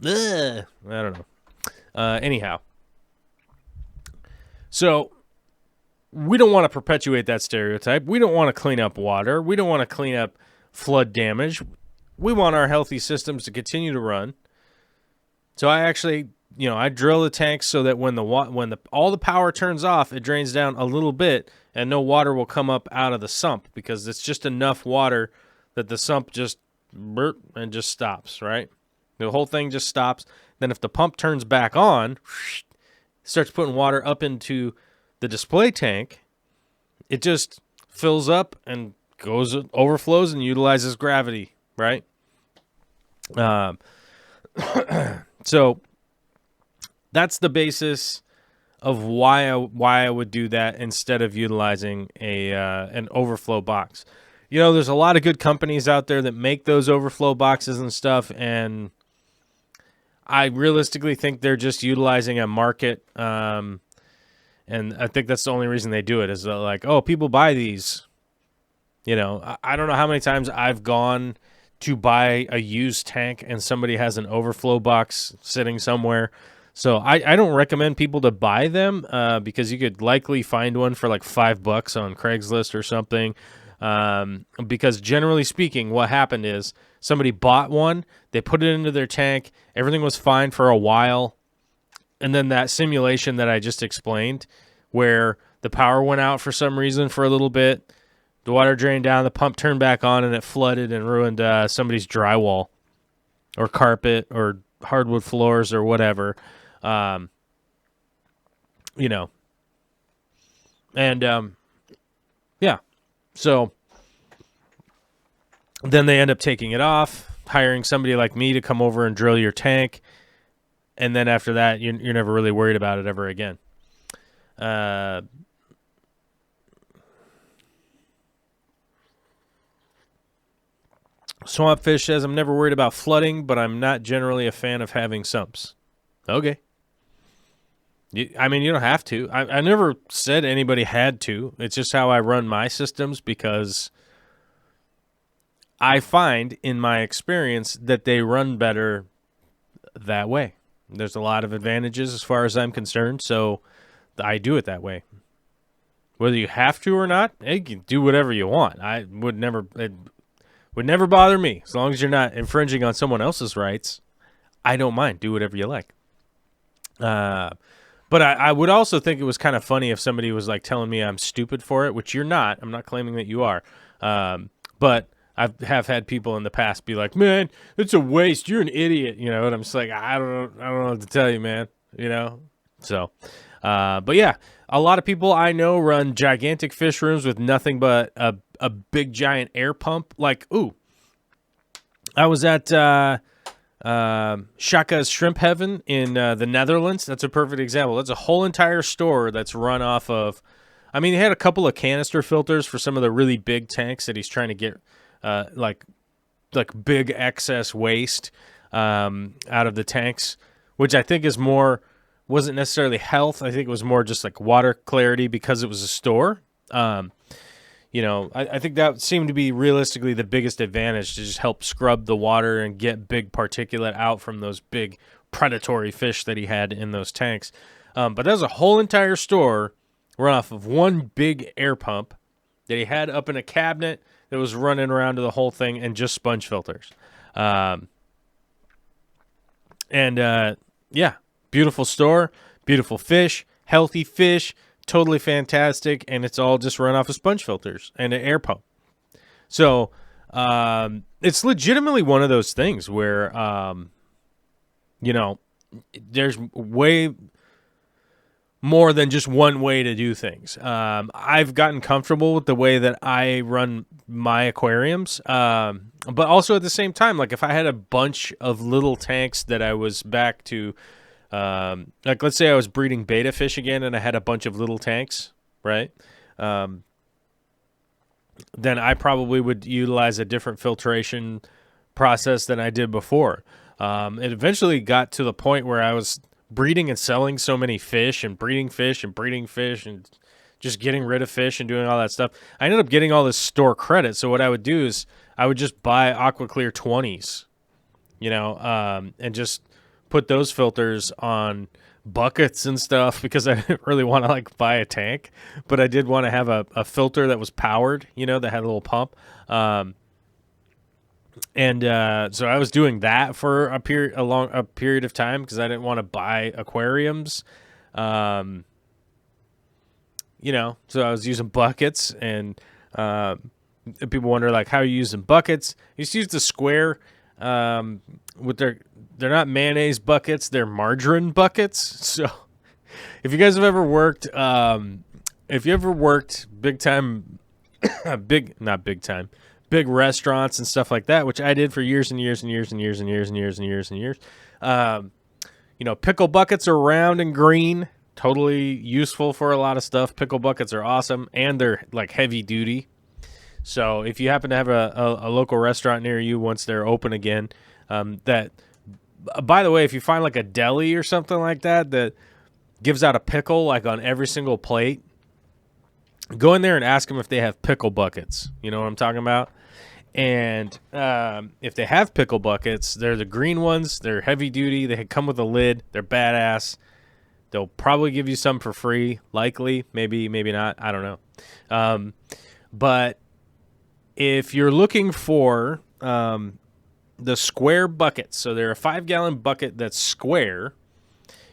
[SPEAKER 1] Ugh. I don't know. Anyhow. So we don't want to perpetuate that stereotype. We don't want to clean up water. We don't want to clean up flood damage. We want our healthy systems to continue to run. So I actually, I drill the tanks so that when all the power turns off, it drains down a little bit and no water will come up out of the sump, because it's just enough water that the sump just and just stops, right? The whole thing just stops. Then if the pump turns back on, starts putting water up into the display tank, it just fills up and overflows and utilizes gravity, right? So that's the basis of why I would do that instead of utilizing an overflow box. There's a lot of good companies out there that make those overflow boxes and stuff, and I realistically think they're just utilizing a market. And I think that's the only reason they do it, is like, oh, people buy these. I don't know how many times I've gone to buy a used tank and somebody has an overflow box sitting somewhere. So I don't recommend people to buy them because you could likely find one for like $5 on Craigslist or something. Because generally speaking, what happened is somebody bought one, they put it into their tank, everything was fine for a while, and then that simulation that I just explained, where the power went out for some reason for a little bit. The water drained down, the pump turned back on, and it flooded and ruined somebody's drywall or carpet or hardwood floors or whatever. You know. And, yeah. So then they end up taking it off, hiring somebody like me to come over and drill your tank. And then after that, you're never really worried about it ever again. Swampfish says, I'm never worried about flooding, but I'm not generally a fan of having sumps. Okay. I mean, you don't have to. I never said anybody had to. It's just how I run my systems, because I find in my experience that they run better that way. There's a lot of advantages as far as I'm concerned, so I do it that way. Whether you have to or not, you can do whatever you want. It would never bother me. As long as you're not infringing on someone else's rights, I don't mind. Do whatever you like. But I would also think it was kind of funny if somebody was like telling me I'm stupid for it, which you're not. I'm not claiming that you are. But I have had people in the past be like, man, it's a waste. You're an idiot. You know, and I'm just like, I don't know what to tell you, man. You know? So, but yeah, a lot of people I know run gigantic fish rooms with nothing but a big giant air pump. Like, ooh, I was at, Shaka's Shrimp Heaven in the Netherlands. That's a perfect example. That's a whole entire store that's run off of, I mean, he had a couple of canister filters for some of the really big tanks that he's trying to get like big excess waste out of the tanks, which I think is wasn't necessarily health. I think it was more just like water clarity because it was a store. You know, I think that seemed to be realistically the biggest advantage, to just help scrub the water and get big particulate out from those big predatory fish that he had in those tanks. But that was a whole entire store run off of one big air pump that he had up in a cabinet that was running around to the whole thing, and just sponge filters. Yeah, beautiful store, beautiful fish, healthy fish, totally fantastic, and it's all just run off of sponge filters and an air pump. So it's legitimately one of those things where, you know, there's way more than just one way to do things. I've gotten comfortable with the way that I run my aquariums, but also at the same time, like if I had a bunch of little tanks that I was back to, like let's say I was breeding betta fish again and I had a bunch of little tanks, right? Then I probably would utilize a different filtration process than I did before. It eventually got to the point where I was breeding and selling so many fish and breeding fish and breeding fish and just getting rid of fish and doing all that stuff. I ended up getting all this store credit. So what I would do is I would just buy AquaClear 20s, you know, and just put those filters on buckets and stuff, because I didn't really want to like buy a tank, but I did want to have a filter that was powered, you know, that had a little pump. So I was doing that for a period of time, because I didn't want to buy aquariums. You know, so I was using buckets, and people wonder like, how are you using buckets? You just use the square with they're not mayonnaise buckets, they're margarine buckets. So if you guys have ever worked, big time, big restaurants and stuff like that, which I did for years and years and years and years and years and years and years and years. You know, pickle buckets are round and green, totally useful for a lot of stuff. Pickle buckets are awesome, and they're like heavy duty. So if you happen to have a local restaurant near you once they're open again, that, by the way, if you find like a deli or something like that that gives out a pickle like on every single plate, go in there and ask them if they have pickle buckets. You know what I'm talking about? And if they have pickle buckets, they're the green ones. They're heavy duty. They come with a lid. They're badass. They'll probably give you some for free, likely. Maybe not. I don't know. But if you're looking for the square buckets, so they're a 5-gallon bucket that's square,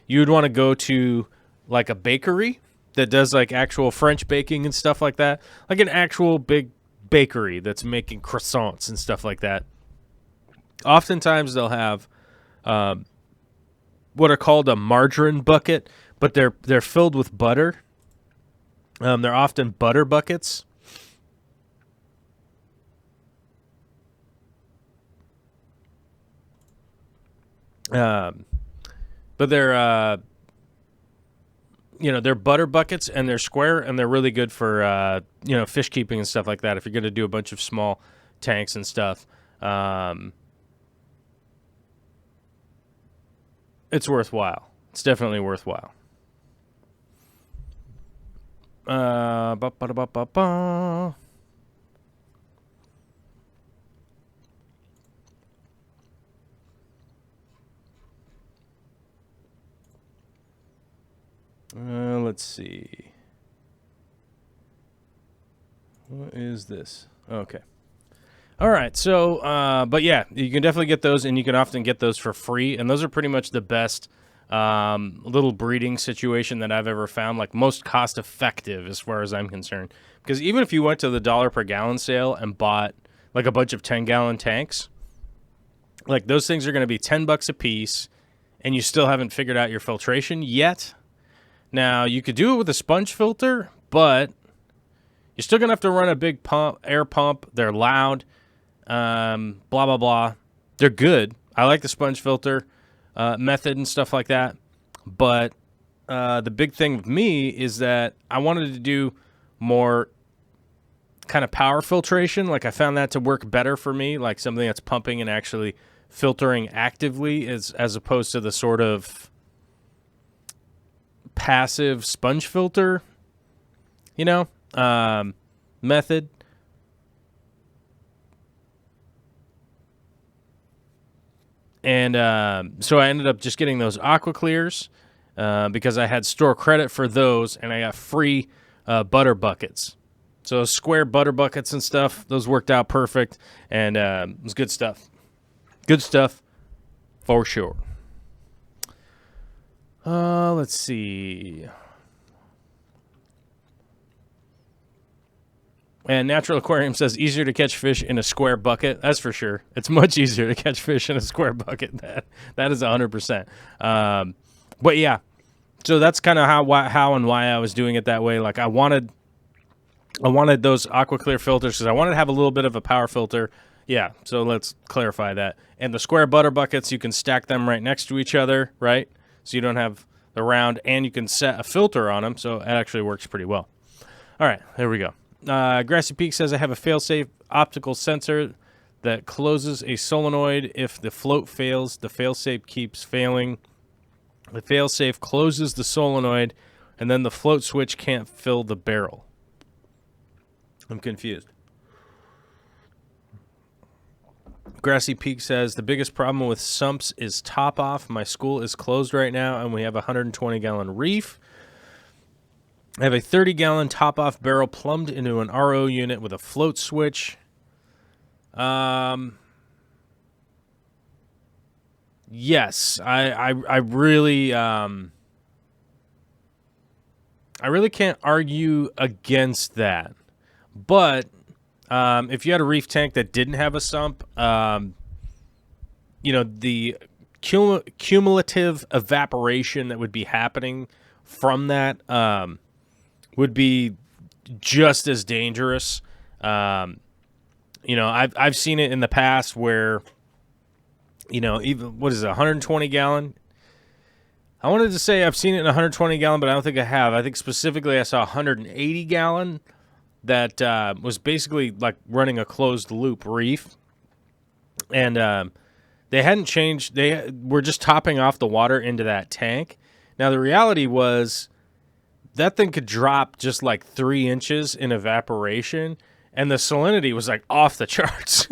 [SPEAKER 1] you'd want to go to like a bakery that does like actual French baking and stuff like that, like an actual big bakery that's making croissants and stuff like that. Oftentimes they'll have what are called a margarine bucket, but they're filled with butter. They're often butter buckets. But they're they're butter buckets, and they're square, and they're really good for fish keeping and stuff like that. If you're going to do a bunch of small tanks and stuff, it's worthwhile. It's definitely worthwhile. Let's see. What is this? Okay. All right. So, but yeah, you can definitely get those, and you can often get those for free. And those are pretty much the best little breeding situation that I've ever found, like most cost effective as far as I'm concerned. Because even if you went to the $1 per gallon sale and bought like a bunch of 10-gallon tanks, like those things are going to be $10 a piece, and you still haven't figured out your filtration yet. Now, you could do it with a sponge filter, but you're still going to have to run a big air pump. They're loud, blah, blah, blah. They're good. I like the sponge filter method and stuff like that. But the big thing with me is that I wanted to do more kind of power filtration. Like I found that to work better for me, like something that's pumping and actually filtering actively as opposed to the sort of passive sponge filter, method. And so I ended up just getting those Aqua Clears because I had store credit for those, and I got free butter buckets. So square butter buckets and stuff, those worked out perfect, and it was good stuff. Good stuff for sure. Let's see. And Natural Aquarium says easier to catch fish in a square bucket. That's for sure. It's much easier to catch fish in a square bucket. That is 100%. But yeah, so that's kind of how and why I was doing it that way. Like I wanted those Aqua Clear filters because I wanted to have a little bit of a power filter. Yeah, so let's clarify that. And the square butter buckets, you can stack them right next to each other, right? So you don't have the round, and you can set a filter on them, so it actually works pretty well. All right, there we go. Grassy Peak says, I have a fail-safe optical sensor that closes a solenoid. If the float fails, the fail-safe keeps failing. The fail-safe closes the solenoid, and then the float switch can't fill the barrel. I'm confused. Grassy Peak says, the biggest problem with sumps is top off. My school is closed right now, and we have a 120-gallon reef. I have a 30-gallon top-off barrel plumbed into an RO unit with a float switch. Yes, I really can't argue against that. But if you had a reef tank that didn't have a sump, the cumulative evaporation that would be happening from that would be just as dangerous. I've seen it in the past where, even what is it, 120 gallon? I wanted to say I've seen it in 120 gallon, but I don't think I have. I think specifically I saw 180 gallon that was basically like running a closed loop reef, and they hadn't changed. They were just topping off the water into that tank. Now the reality was that thing could drop just like 3 inches in evaporation, and the salinity was like off the charts.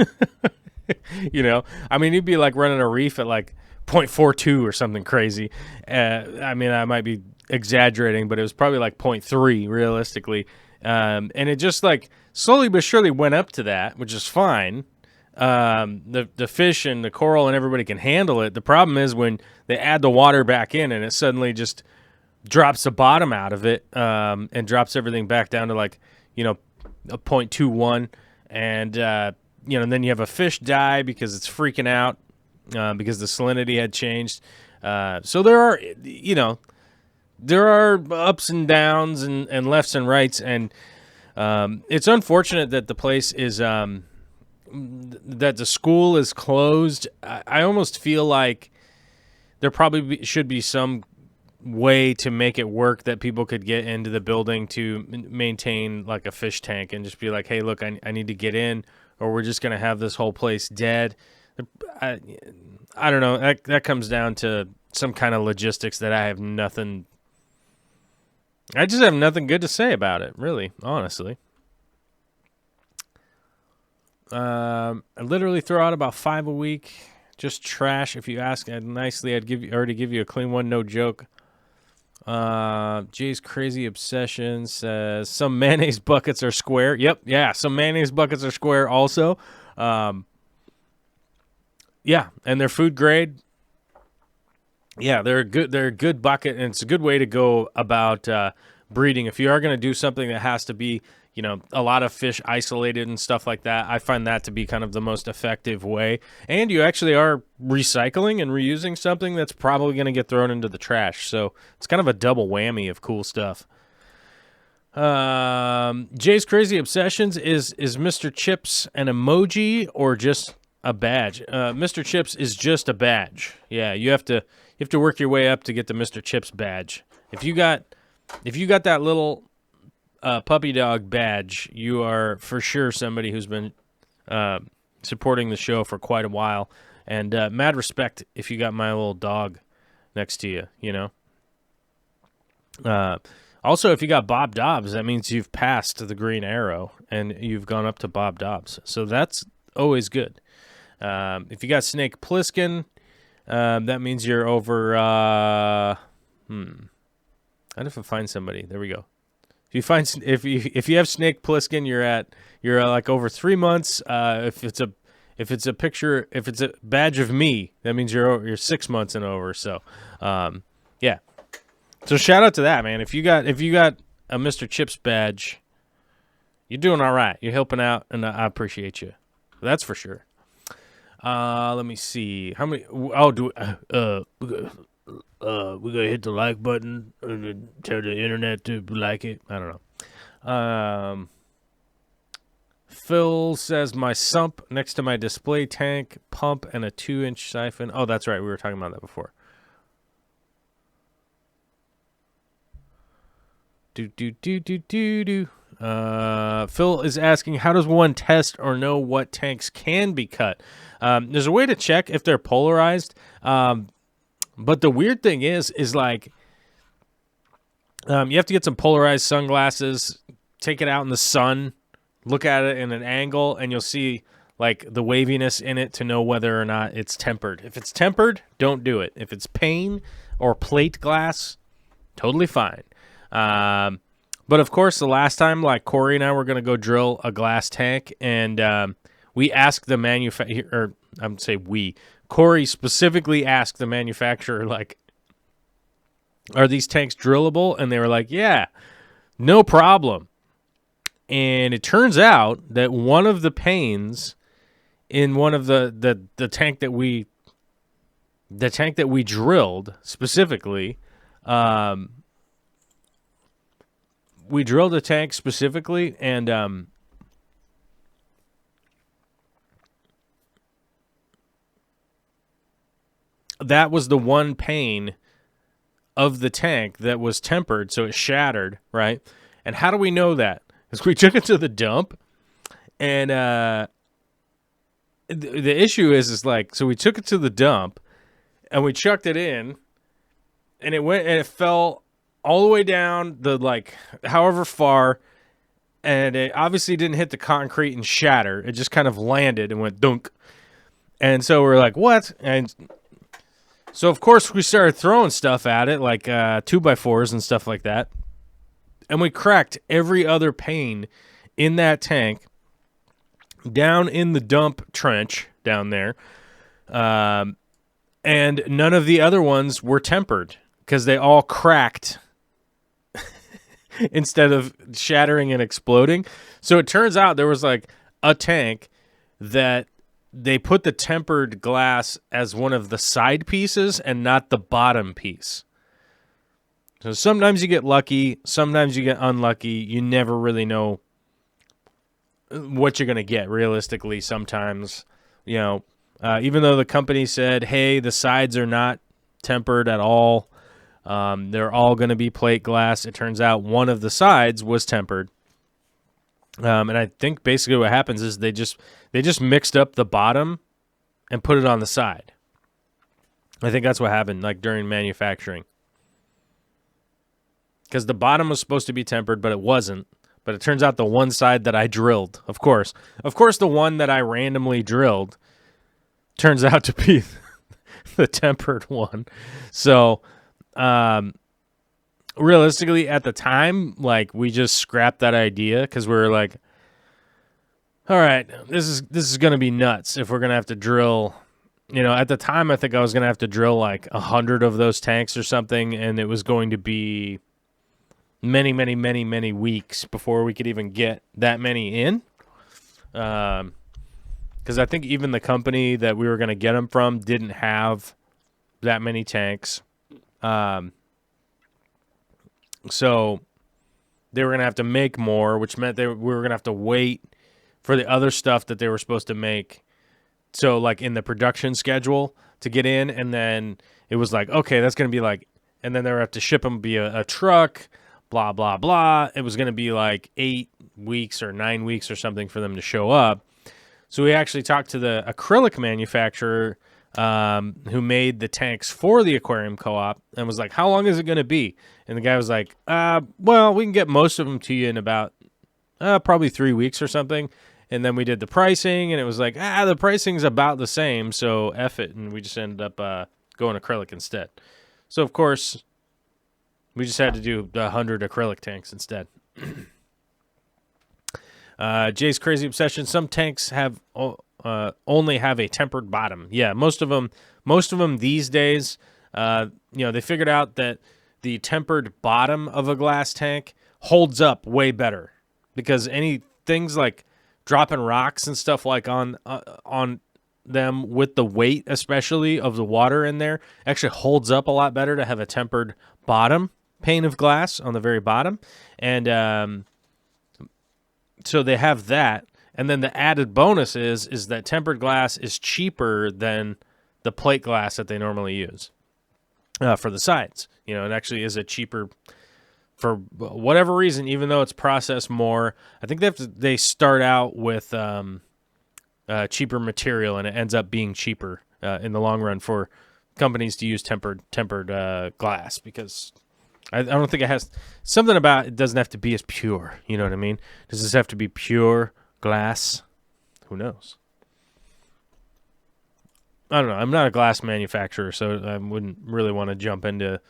[SPEAKER 1] You'd be like running a reef at like 0.42 or something crazy. I might be exaggerating, but it was probably like 0.3 realistically. And it just like slowly but surely went up to that, which is fine. The fish and the coral and everybody can handle it. The problem is when they add the water back in and it suddenly just drops the bottom out of it, and drops everything back down to like, a 0.21. And, and then you have a fish die because it's freaking out, because the salinity had changed. So there are ups and downs and lefts and rights. And, it's unfortunate that the place is, that the school is closed. I almost feel like there probably should be some way to make it work that people could get into the building to maintain like a fish tank and just be like, hey, look, I need to get in, or we're just going to have this whole place dead. I don't know. That comes down to some kind of logistics that I just have nothing good to say about it, really, honestly. I literally throw out about 5 a week. Just trash. If you ask nicely, I'd already give you a clean one. No joke. Jay's Crazy Obsession says some mayonnaise buckets are square. Yep. Yeah. Some mayonnaise buckets are square also. Yeah. And they're food grade. Yeah. They're a good bucket, and it's a good way to go about, breeding. If you are going to do something that has to be, a lot of fish isolated and stuff like that, I find that to be kind of the most effective way. And you actually are recycling and reusing something that's probably going to get thrown into the trash. So it's kind of a double whammy of cool stuff. Jay's Crazy Obsessions is Mr. Chips an emoji or just a badge? Mr. Chips is just a badge. Yeah, you have to work your way up to get the Mr. Chips badge. If you got that little puppy dog badge, you are for sure somebody who's been supporting the show for quite a while. And mad respect if you got my little dog next to you, Also, if you got Bob Dobbs, that means you've passed the green arrow and you've gone up to Bob Dobbs. So that's always good. If you got Snake Plissken, that means you're over... I don't know if I find somebody. There we go. If you have Snake Plissken, you're like over 3 months. If it's a picture, if it's a badge of me, that means you're 6 months and over. So, yeah. So shout out to that, man. If you got a Mr. Chips badge, you're doing all right. You're helping out, and I appreciate you. That's for sure. Let me see how many. We gotta hit the like button and tell the internet to like it. I don't know. Phil says my sump next to my display tank, pump, and a 2-inch siphon. Oh, that's right. We were talking about that before. Phil is asking, how does one test or know what tanks can be cut? There's a way to check if they're polarized. But the weird thing is like, you have to get some polarized sunglasses, take it out in the sun, look at it in an angle, and you'll see like the waviness in it to know whether or not it's tempered. If it's tempered, don't do it. If it's pane or plate glass, totally fine. But of course, the last time, like Corey and I were going to go drill a glass tank, and we asked the manufacturer, or I would say Corey specifically asked the manufacturer, like, are these tanks drillable? And they were like, yeah, no problem. And it turns out that one of the panes in one of the tank that we drilled specifically, we drilled a tank specifically, and that was the one pane of the tank that was tempered, so it shattered, right? And how do we know that? Because we took it to the dump, and the issue is like, so we took it to the dump, and we chucked it in, and it fell all the way down the, like, however far, and it obviously didn't hit the concrete and shatter. It just kind of landed and went dunk. And so we're like, what? And so, of course, we started throwing stuff at it, like 2x4s and stuff like that. And we cracked every other pane in that tank down in the dump trench down there. And none of the other ones were tempered because they all cracked instead of shattering and exploding. So it turns out there was like a tank that they put the tempered glass as one of the side pieces and not the bottom piece. So sometimes you get lucky, sometimes you get unlucky. You never really know what you're going to get realistically sometimes. Even though the company said, hey, the sides are not tempered at all, they're all going to be plate glass, it turns out one of the sides was tempered. And I think basically what happens is they just mixed up the bottom and put it on the side. I think that's what happened, like during manufacturing. Because the bottom was supposed to be tempered, but it wasn't. But it turns out the one side that I drilled, of course, the one that I randomly drilled turns out to be the tempered one. So, realistically, at the time, like, we just scrapped that idea because we were like, all right, this is going to be nuts if we're going to have to drill. At the time, I think I was going to have to drill like 100 of those tanks or something, and it was going to be many, many, many, many weeks before we could even get that many in. Because I think even the company that we were going to get them from didn't have that many tanks. So they were going to have to make more, which meant we were going to have to wait for the other stuff that they were supposed to make. So like in the production schedule to get in, and then it was like, okay, that's going to be like, and then they would have to ship them via a truck, blah, blah, blah. It was going to be like 8 weeks or 9 weeks or something for them to show up. So we actually talked to the acrylic manufacturer who made the tanks for the aquarium co-op and was like, how long is it going to be? And the guy was like, well, we can get most of them to you in about probably 3 weeks or something. And then we did the pricing, and it was like, the pricing's about the same, so F it. And we just ended up going acrylic instead. So, of course, we just had to do 100 acrylic tanks instead. Jay's crazy obsession. Some tanks have only have a tempered bottom. Yeah, most of them these days, they figured out that the tempered bottom of a glass tank holds up way better because any things like dropping rocks and stuff like on them with the weight, especially of the water in there, actually holds up a lot better to have a tempered bottom pane of glass on the very bottom. And so they have that. And then the added bonus is that tempered glass is cheaper than the plate glass that they normally use for the sides. It actually is a cheaper, for whatever reason, even though it's processed more. I think they start out with cheaper material, and it ends up being cheaper in the long run for companies to use tempered glass, because I don't think it has something about it doesn't have to be as pure. You know what I mean? Does this have to be pure glass? Who knows? I don't know. I'm not a glass manufacturer, so I wouldn't really want to jump into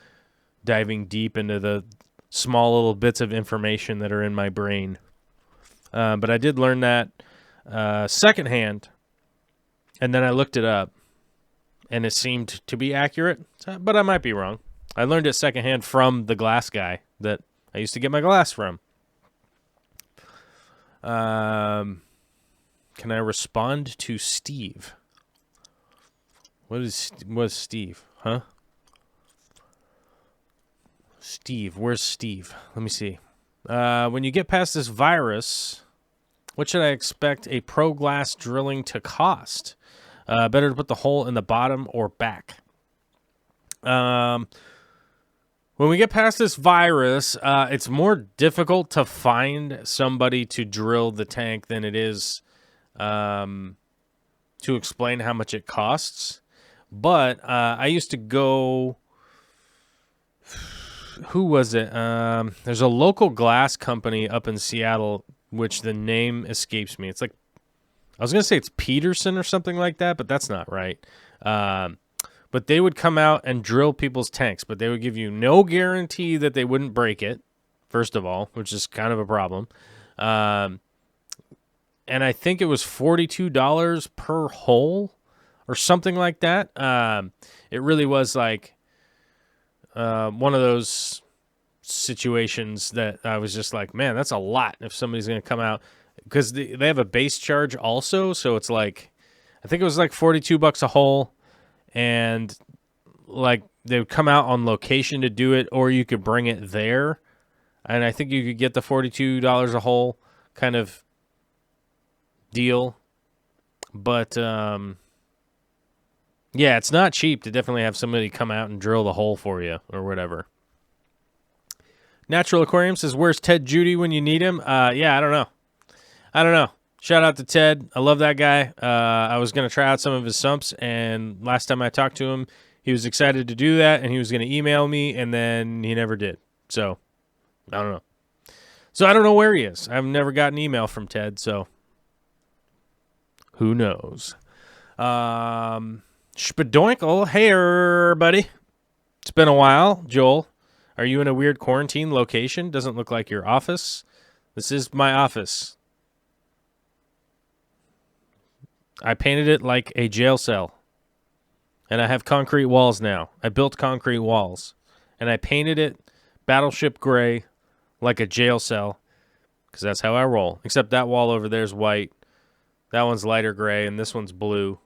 [SPEAKER 1] diving deep into the small little bits of information that are in my brain. But I did learn that secondhand, and then I looked it up, and it seemed to be accurate, but I might be wrong. I learned it secondhand from the glass guy that I used to get my glass from. Can I respond to Steve? What is Steve? Huh? Steve, where's Steve? Let me see. When you get past this virus, what should I expect a pro glass drilling to cost? Better to put the hole in the bottom or back? When we get past this virus, it's more difficult to find somebody to drill the tank than it is to explain how much it costs. But I used to go... Who was it? There's a local glass company up in Seattle, which the name escapes me. It's like, I was going to say it's Peterson or something like that, but that's not right. But they would come out and drill people's tanks, but they would give you no guarantee that they wouldn't break it, first of all, which is kind of a problem. And I think it was $42 per hole or something like that. It really was like one of those situations that I was just like, man, that's a lot if somebody's going to come out, because they have a base charge also. So it's like, I think it was like $42 a hole, and like they would come out on location to do it, or you could bring it there. And I think you could get the $42 a hole kind of deal. But, yeah, it's not cheap to definitely have somebody come out and drill the hole for you or whatever. Natural Aquarium says, where's Ted Judy when you need him? Yeah, I don't know. Shout out to Ted. I love that guy. I was going to try out some of his sumps, and last time I talked to him, he was excited to do that, and he was going to email me, and then he never did. So, I don't know. So, I don't know where he is. I've never got an email from Ted, so who knows? Spadoinkle, hey, buddy. It's been a while, Joel. Are you in a weird quarantine location? Doesn't look like your office. This is my office. I painted it like a jail cell. And I have concrete walls now. I built concrete walls. And I painted it battleship gray like a jail cell. Because that's how I roll. Except that wall over there is white. That one's lighter gray. And this one's blue.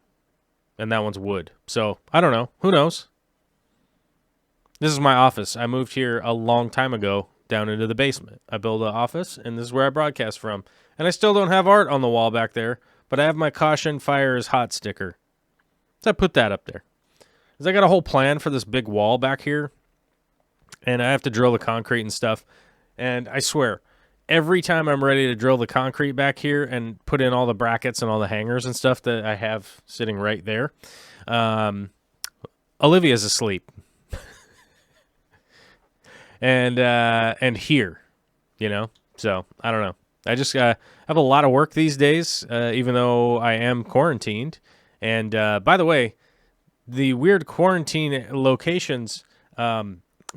[SPEAKER 1] And that one's wood. So, I don't know. Who knows? This is my office. I moved here a long time ago down into the basement. I built an office, and this is where I broadcast from. And I still don't have art on the wall back there, but I have my caution fire is hot sticker. So I put that up there. Because I got a whole plan for this big wall back here, and I have to drill the concrete and stuff. And I swear, every time I'm ready to drill the concrete back here and put in all the brackets and all the hangers and stuff that I have sitting right there, Olivia's asleep. And here, you know, so I don't know. I just have a lot of work these days, even though I am quarantined. And by the way, the weird quarantine locations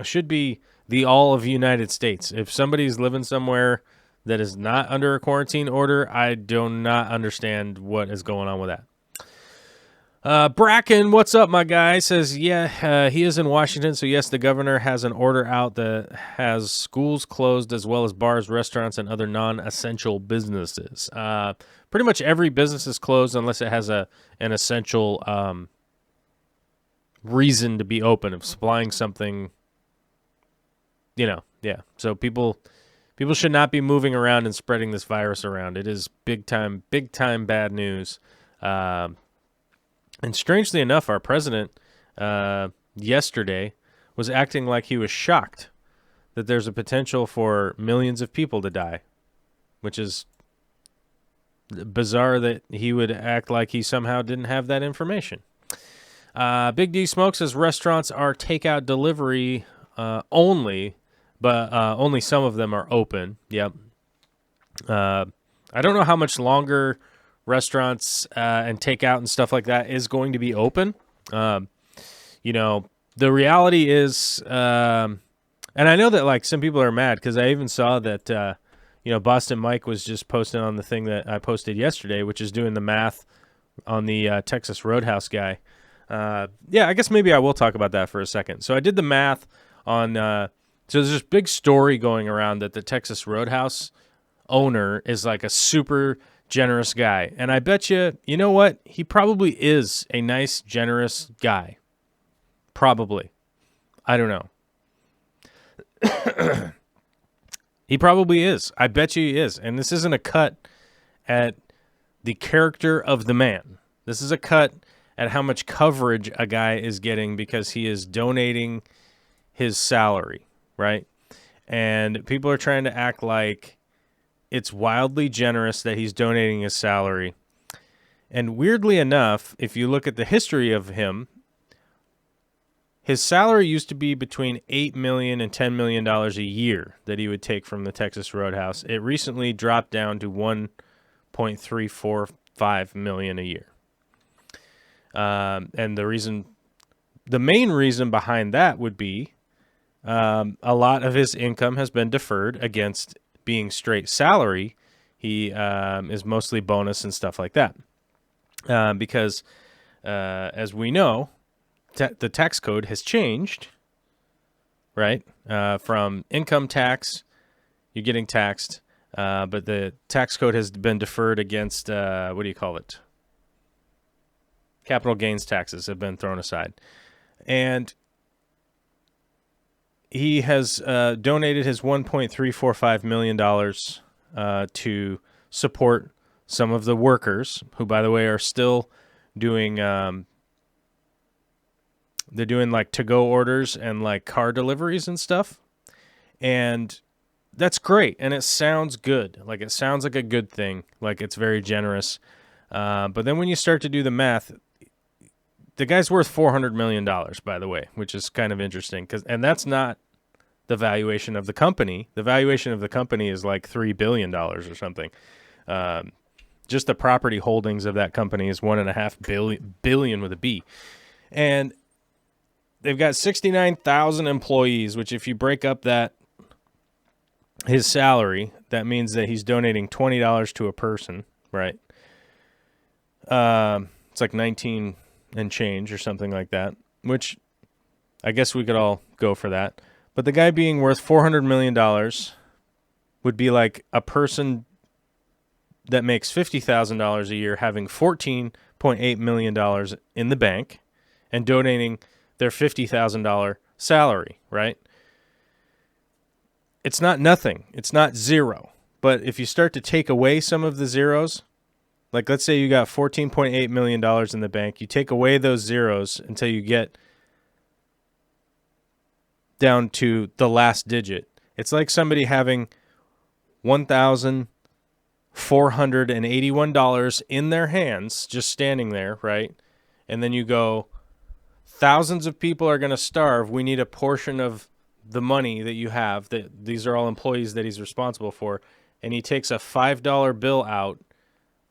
[SPEAKER 1] should be the all of United States. If somebody's living somewhere that is not under a quarantine order, I do not understand what is going on with that. Bracken, what's up, my guy? Says, yeah, he is in Washington, so yes, the governor has an order out that has schools closed as well as bars, restaurants, and other non-essential businesses. Pretty much every business is closed unless it has an essential reason to be open, of supplying something, you know, yeah. So people should not be moving around and spreading this virus around. It is big time bad news. And strangely enough, our president yesterday was acting like he was shocked that there's a potential for millions of people to die, which is bizarre that he would act like he somehow didn't have that information. Big D Smoke says restaurants are takeout delivery only, but only some of them are open. Yep. I don't know how much longer restaurants and takeout and stuff like that is going to be open. You know, the reality is, and I know that like some people are mad because I even saw that, you know, Boston Mike was just posting on the thing that I posted yesterday, which is doing the math on the Texas Roadhouse guy. Yeah, I guess maybe I will talk about that for a second. So I did the math on, so there's this big story going around that the Texas Roadhouse owner is like a super generous guy. And I bet you know what? He probably is a nice, generous guy. Probably. I don't know. He probably is. I bet you he is. And this isn't a cut at the character of the man. This is a cut at how much coverage a guy is getting because he is donating his salary, right? And people are trying to act like it's wildly generous that he's donating his salary. And weirdly enough, if you look at the history of him, his salary used to be between $8 million and $10 million a year that he would take from the Texas Roadhouse. It recently dropped down to $1.345 million a year. And the main reason behind that would be a lot of his income has been deferred against being straight salary. He is mostly bonus and stuff like that. Because as we know, the tax code has changed right? From income tax, you're getting taxed, but the tax code has been deferred against, what do you call it? Capital gains taxes have been thrown aside. And he has donated his $1.345 million to support some of the workers, who, by the way, are still doing, they're doing like to-go orders and like car deliveries and stuff. And that's great. And it sounds good. Like, it sounds like a good thing. Like, it's very generous. But then when you start to do the math, the guy's worth $400 million, by the way, which is kind of interesting. And that's not the valuation of the company. The valuation of the company is like $3 billion or something. Just the property holdings of that company is $1.5 billion with a B. And they've got 69,000 employees, which if you break up his salary, that means that he's donating $20 to a person, right? It's like 19 and change or something like that, which I guess we could all go for that. But the guy being worth $400 million would be like a person that makes $50,000 a year having $14.8 million in the bank and donating their $50,000 salary, right? It's not nothing. It's not zero. But if you start to take away some of the zeros, like let's say you got $14.8 million in the bank, you take away those zeros until you get down to the last digit. It's like somebody having $1,481 in their hands, just standing there, right? And then you go, thousands of people are going to starve. We need a portion of the money that you have. That these are all employees that he's responsible for. And he takes a $5 bill out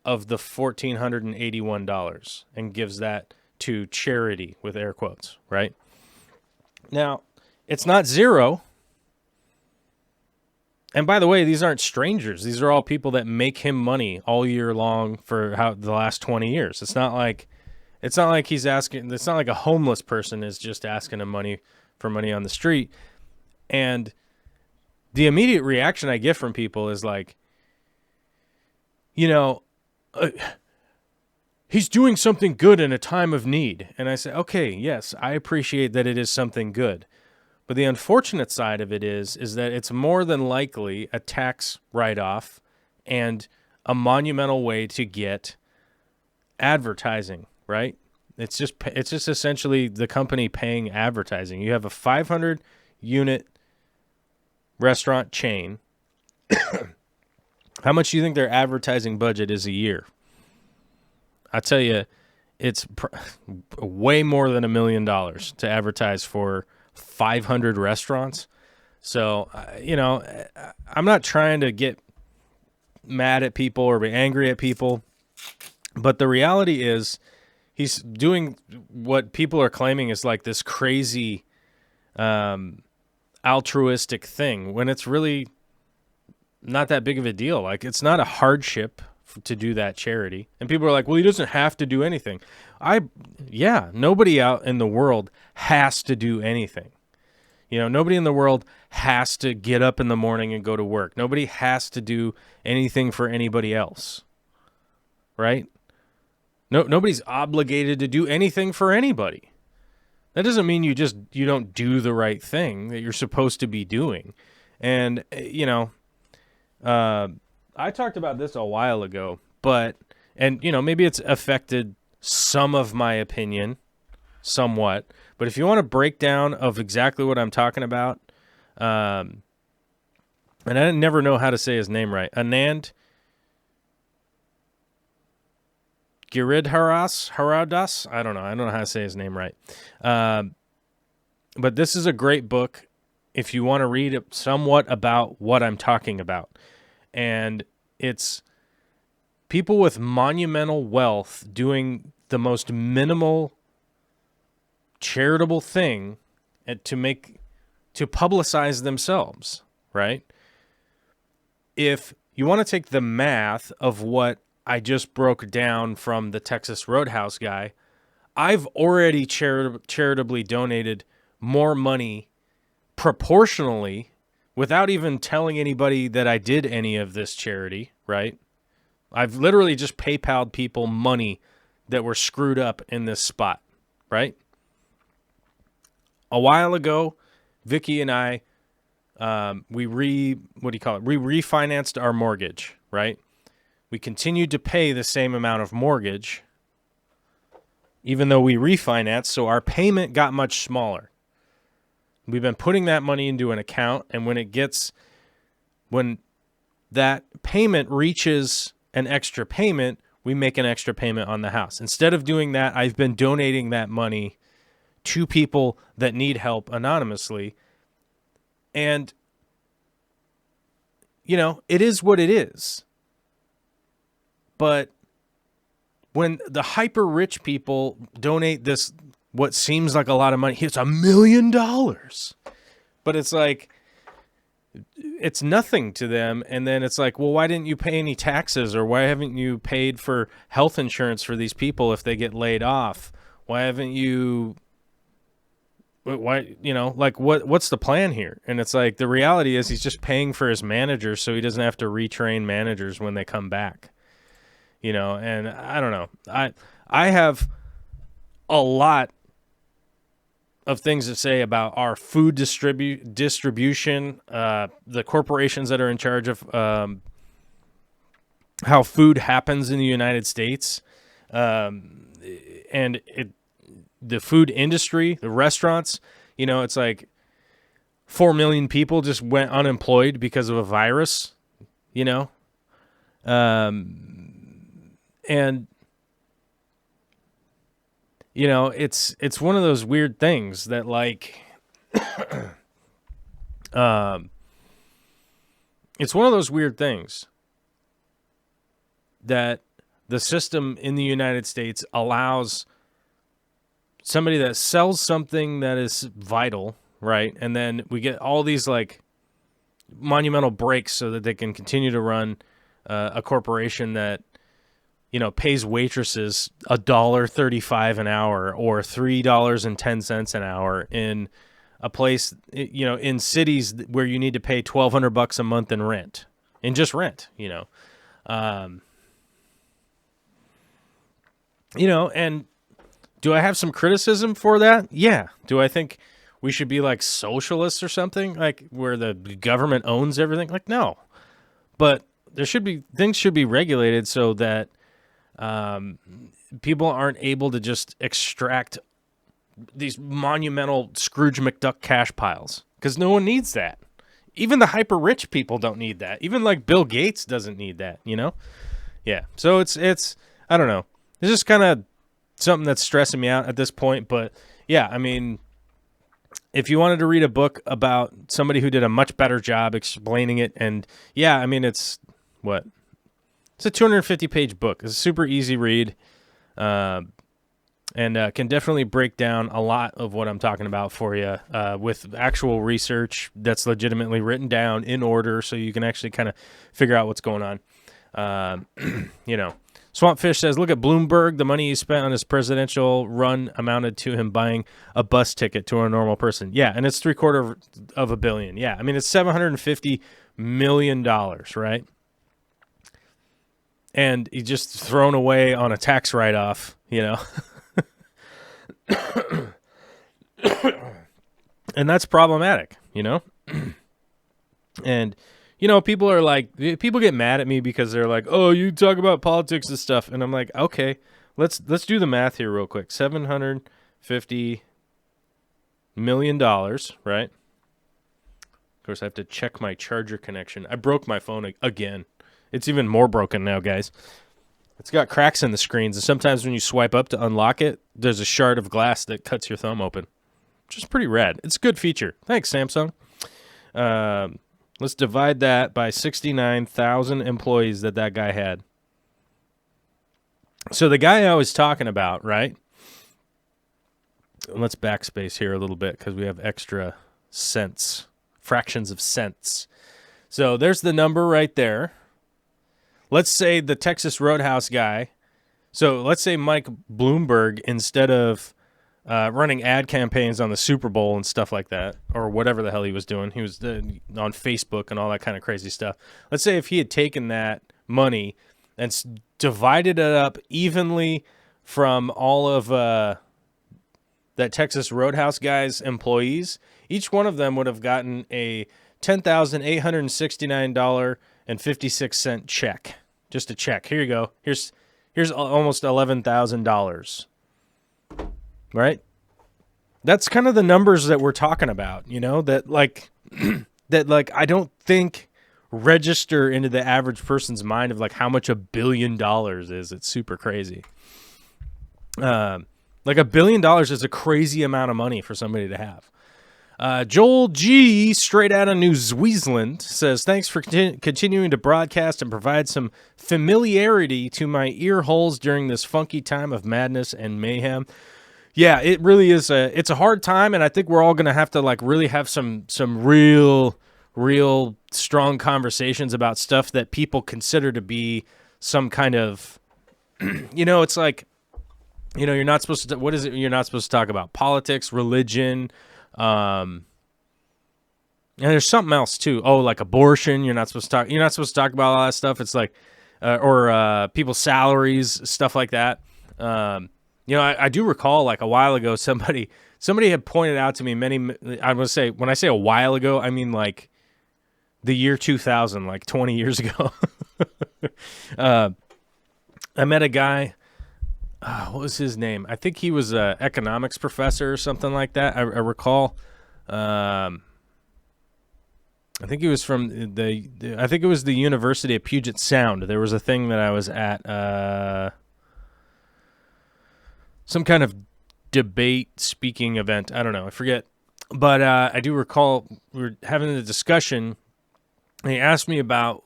[SPEAKER 1] of the $1,481 and gives that to charity, with air quotes, right? Now, it's not zero. And by the way, these aren't strangers. These are all people that make him money all year long for the last 20 years. It's not like he's asking. It's not like a homeless person is just asking him money on the street. And the immediate reaction I get from people is like, he's doing something good in a time of need. And I say, okay, yes, I appreciate that it is something good. But the unfortunate side of it is that it's more than likely a tax write-off and a monumental way to get advertising, right? It's just essentially the company paying advertising. You have a 500-unit restaurant chain. How much do you think their advertising budget is a year? I tell you, it's way more than $1 million to advertise for 500 restaurants. So, I'm not trying to get mad at people or be angry at people, but the reality is he's doing what people are claiming is like this crazy altruistic thing when it's really not that big of a deal. Like, it's not a hardship to do that charity. And people are like, well, he doesn't have to do anything. Nobody out in the world has to do anything. Nobody in the world has to get up in the morning and go to work. Nobody has to do anything for anybody else, right? Nobody's obligated to do anything for anybody. That doesn't mean you don't do the right thing that you're supposed to be doing. And, I talked about this a while ago, maybe it's affected some of my opinion somewhat, but if you want a breakdown of exactly what I'm talking about, and I never know how to say his name right, Anand Giridharadas, I don't know how to say his name right, but this is a great book if you want to read somewhat about what I'm talking about. And it's people with monumental wealth doing the most minimal charitable thing to publicize themselves, right? If you want to take the math of what I just broke down from the Texas Roadhouse guy, I've already charitably donated more money proportionally, without even telling anybody that I did any of this charity, right? I've literally just PayPal'd people money that were screwed up in this spot, right? A while ago, Vicky and I, we refinanced our mortgage, right? We continued to pay the same amount of mortgage, even though we refinanced, so our payment got much smaller. We've been putting that money into an account, and when that payment reaches an extra payment, we make an extra payment on the house. Instead of doing that, I've been donating that money to people that need help anonymously. And, it is what it is. But when the hyper rich people donate this, what seems like a lot of money, it's $1 million. But it's like, it's nothing to them. And then it's like, well, why didn't you pay any taxes? Or why haven't you paid for health insurance for these people if they get laid off? Why haven't you, what's the plan here? And it's like, the reality is he's just paying for his managers so he doesn't have to retrain managers when they come back. And I don't know. I have a lot of things to say about our food distribution, the corporations that are in charge of how food happens in the United States, and the food industry, the restaurants. It's like 4 million people just went unemployed because of a virus, and it's one of those weird things that it's one of those weird things that the system in the United States allows somebody that sells something that is vital, right? And then we get all these monumental breaks so that they can continue to run a corporation that pays waitresses $1.35 an hour or $3.10 an hour in a place, in cities where you need to pay $1,200 a month in rent, in just rent, and do I have some criticism for that? Yeah. Do I think we should be like socialists or something, like where the government owns everything? Like, no, but things should be regulated so that people aren't able to just extract these monumental Scrooge McDuck cash piles, because no one needs that. Even the hyper rich people don't need that. Even Bill Gates doesn't need that, Yeah. So it's I don't know. It's just kind of something that's stressing me out at this point. But yeah, I mean, if you wanted to read a book about somebody who did a much better job explaining it, and yeah, I mean, it's a 250-page book. It's a super easy read, and can definitely break down a lot of what I'm talking about for you with actual research that's legitimately written down in order, so you can actually kind of figure out what's going on. Swampfish says, look at Bloomberg. The money he spent on his presidential run amounted to him buying a bus ticket to a normal person. Yeah, and it's $750 million. Yeah, I mean, it's $750 million, right? And he just thrown away on a tax write-off, And that's problematic, And, people get mad at me because they're like, oh, you talk about politics and stuff. And I'm like, okay, let's do the math here real quick. $750 million, right? Of course, I have to check my charger connection. I broke my phone again. It's even more broken now, guys. It's got cracks in the screens, and sometimes when you swipe up to unlock it, there's a shard of glass that cuts your thumb open, which is pretty rad. It's a good feature. Thanks, Samsung. Let's divide that by 69,000 employees that guy had. So the guy I was talking about, right? Let's backspace here a little bit because we have extra cents, fractions of cents. So there's the number right there. Let's say the Texas Roadhouse guy. So let's say Mike Bloomberg, instead of running ad campaigns on the Super Bowl and stuff like that, or whatever the hell he was doing. He was on Facebook and all that kind of crazy stuff. Let's say if he had taken that money and divided it up evenly from all of that Texas Roadhouse guy's employees, each one of them would have gotten a $10,869.56 check. Just a check. Here you go. Here's almost $11,000. Right? That's kind of the numbers that we're talking about, that like I don't think register into the average person's mind of like how much $1 billion is. It's super crazy. Like $1 billion is a crazy amount of money for somebody to have. Joel G, straight out of New Zealand, says, thanks for continuing to broadcast and provide some familiarity to my ear holes during this funky time of madness and mayhem. Yeah, it really is. It's a hard time, and I think we're all going to have to like really have some real strong conversations about stuff that people consider to be some kind of, it's like, you're not supposed to. What is it? You're not supposed to talk about politics, religion, and there's something else too. Oh, like abortion. You're not supposed to talk. You're not supposed to talk about all that stuff. It's like, or people's salaries, stuff like that. I do recall like a while ago somebody had pointed out to me I would say, when I say a while ago, I mean like the year 2000, like 20 years ago. I met a guy, what was his name? I think he was an economics professor or something like that. I recall. I think he was from I think it was the University of Puget Sound. There was a thing that I was at, some kind of debate speaking event. I don't know. I forget. But I do recall we were having a discussion, and he asked me about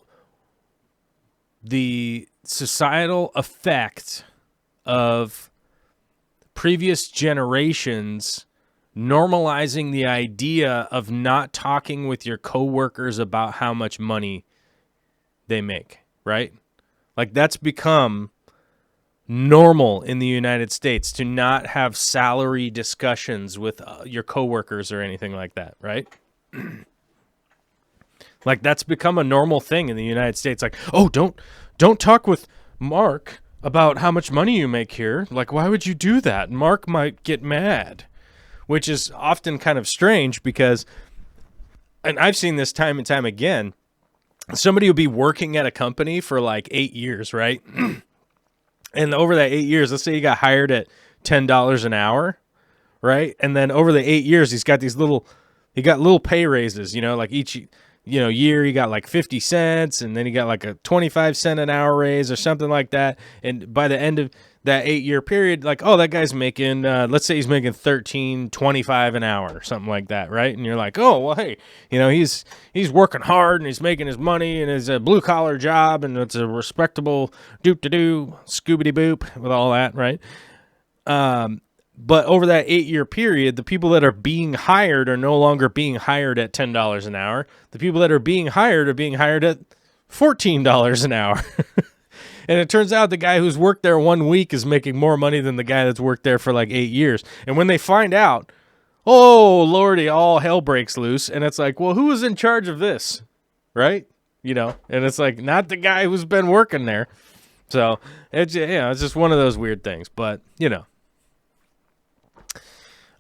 [SPEAKER 1] the societal effect of previous generations normalizing the idea of not talking with your coworkers about how much money they make, right? Like that's become normal in the United States to not have salary discussions with your coworkers or anything like that, right? Like that's become a normal thing in the United States. Like, oh, don't talk with Mark about how much money you make here. Like, why would you do that? Mark might get mad, which is often kind of strange because, and I've seen this time and time again, somebody will be working at a company for like 8 years, right? And over that 8 years, let's say you got hired at $10 an hour, right? And then over the 8 years, he got little pay raises, like each, year he got like 50 cents, and then he got like a 25 cent an hour raise or something like that. And by the end of that 8 year period, like, oh, that guy's making, let's say he's making $13.25 an hour or something like that, right? And you're like, oh, well, hey, he's working hard and he's making his money and it's a blue collar job and it's a respectable doop-de-doo, scoobity-boop with all that, right? But over that 8 year period, the people that are being hired are no longer being hired at $10 an hour. The people that are being hired at $14 an hour. And it turns out the guy who's worked there 1 week is making more money than the guy that's worked there for like 8 years. And when they find out, oh, Lordy, all hell breaks loose. And it's like, well, who was in charge of this? Right? And it's like, not the guy who's been working there. So it's just one of those weird things. But,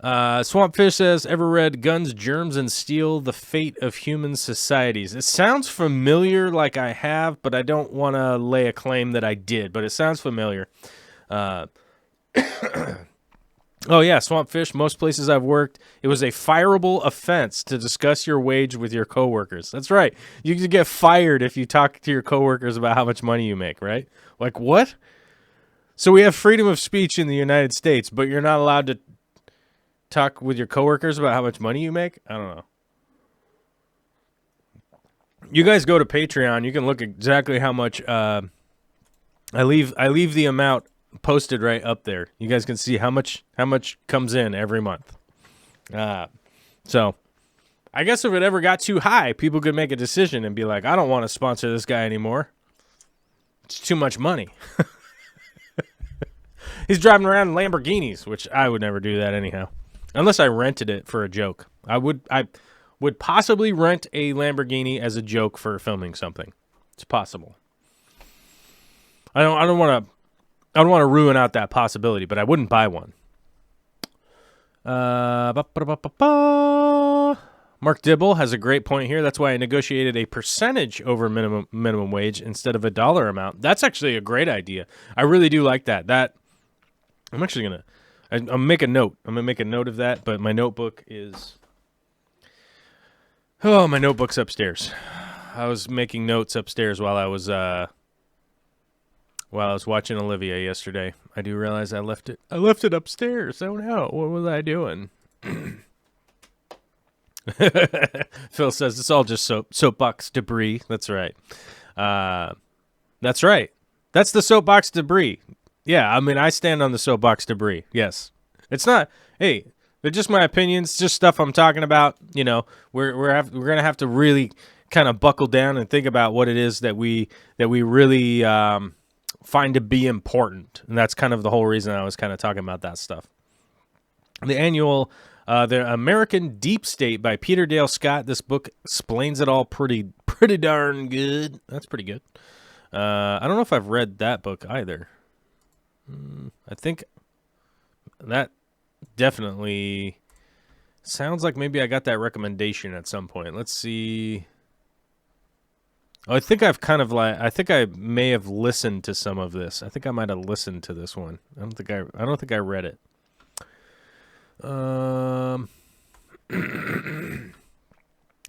[SPEAKER 1] Swampfish says, ever read Guns, Germs, and Steel, The Fate of Human Societies? It sounds familiar like I have, but I don't want to lay a claim that I did, but it sounds familiar. Oh, yeah, Swampfish, most places I've worked, it was a fireable offense to discuss your wage with your coworkers. That's right. You can get fired if you talk to your coworkers about how much money you make, right? Like, what? So we have freedom of speech in the United States, but you're not allowed to talk with your coworkers about how much money you make? I don't know. You guys go to Patreon. You can look exactly how much. I leave the amount posted right up there. You guys can see how much comes in every month. So I guess if it ever got too high, people could make a decision and be like, I don't want to sponsor this guy anymore. It's too much money. He's driving around in Lamborghinis, which I would never do that anyhow, unless I rented it for a joke. I would possibly rent a Lamborghini as a joke for filming something. It's possible. I don't want to ruin out that possibility, but I wouldn't buy one. Mark Dibble has a great point here. That's why I negotiated a percentage over minimum wage instead of a dollar amount. That's actually a great idea. I really do like that. I'm actually I'll make a note. I'm gonna make a note of that. But my notebook is my notebook's upstairs. I was making notes upstairs while I was watching Olivia yesterday. I do realize I left it upstairs. Oh no, what was I doing? Phil says it's all just soapbox debris. That's right. That's right. That's the soapbox debris. Yeah, I mean, I stand on the soapbox debris. Yes. It's not, hey, they're just my opinions, just stuff I'm talking about. You know, we're going to have to really kind of buckle down and think about what it is that we really find to be important. And that's kind of the whole reason I was kind of talking about that stuff. The annual The American Deep State by Peter Dale Scott. This book explains it all pretty darn good. That's pretty good. I don't know if I've read that book either. I think that definitely sounds like maybe I got that recommendation at some point. Let's see. Oh, I think I may have listened to some of this. I think I might have listened to this one. I don't think I read it.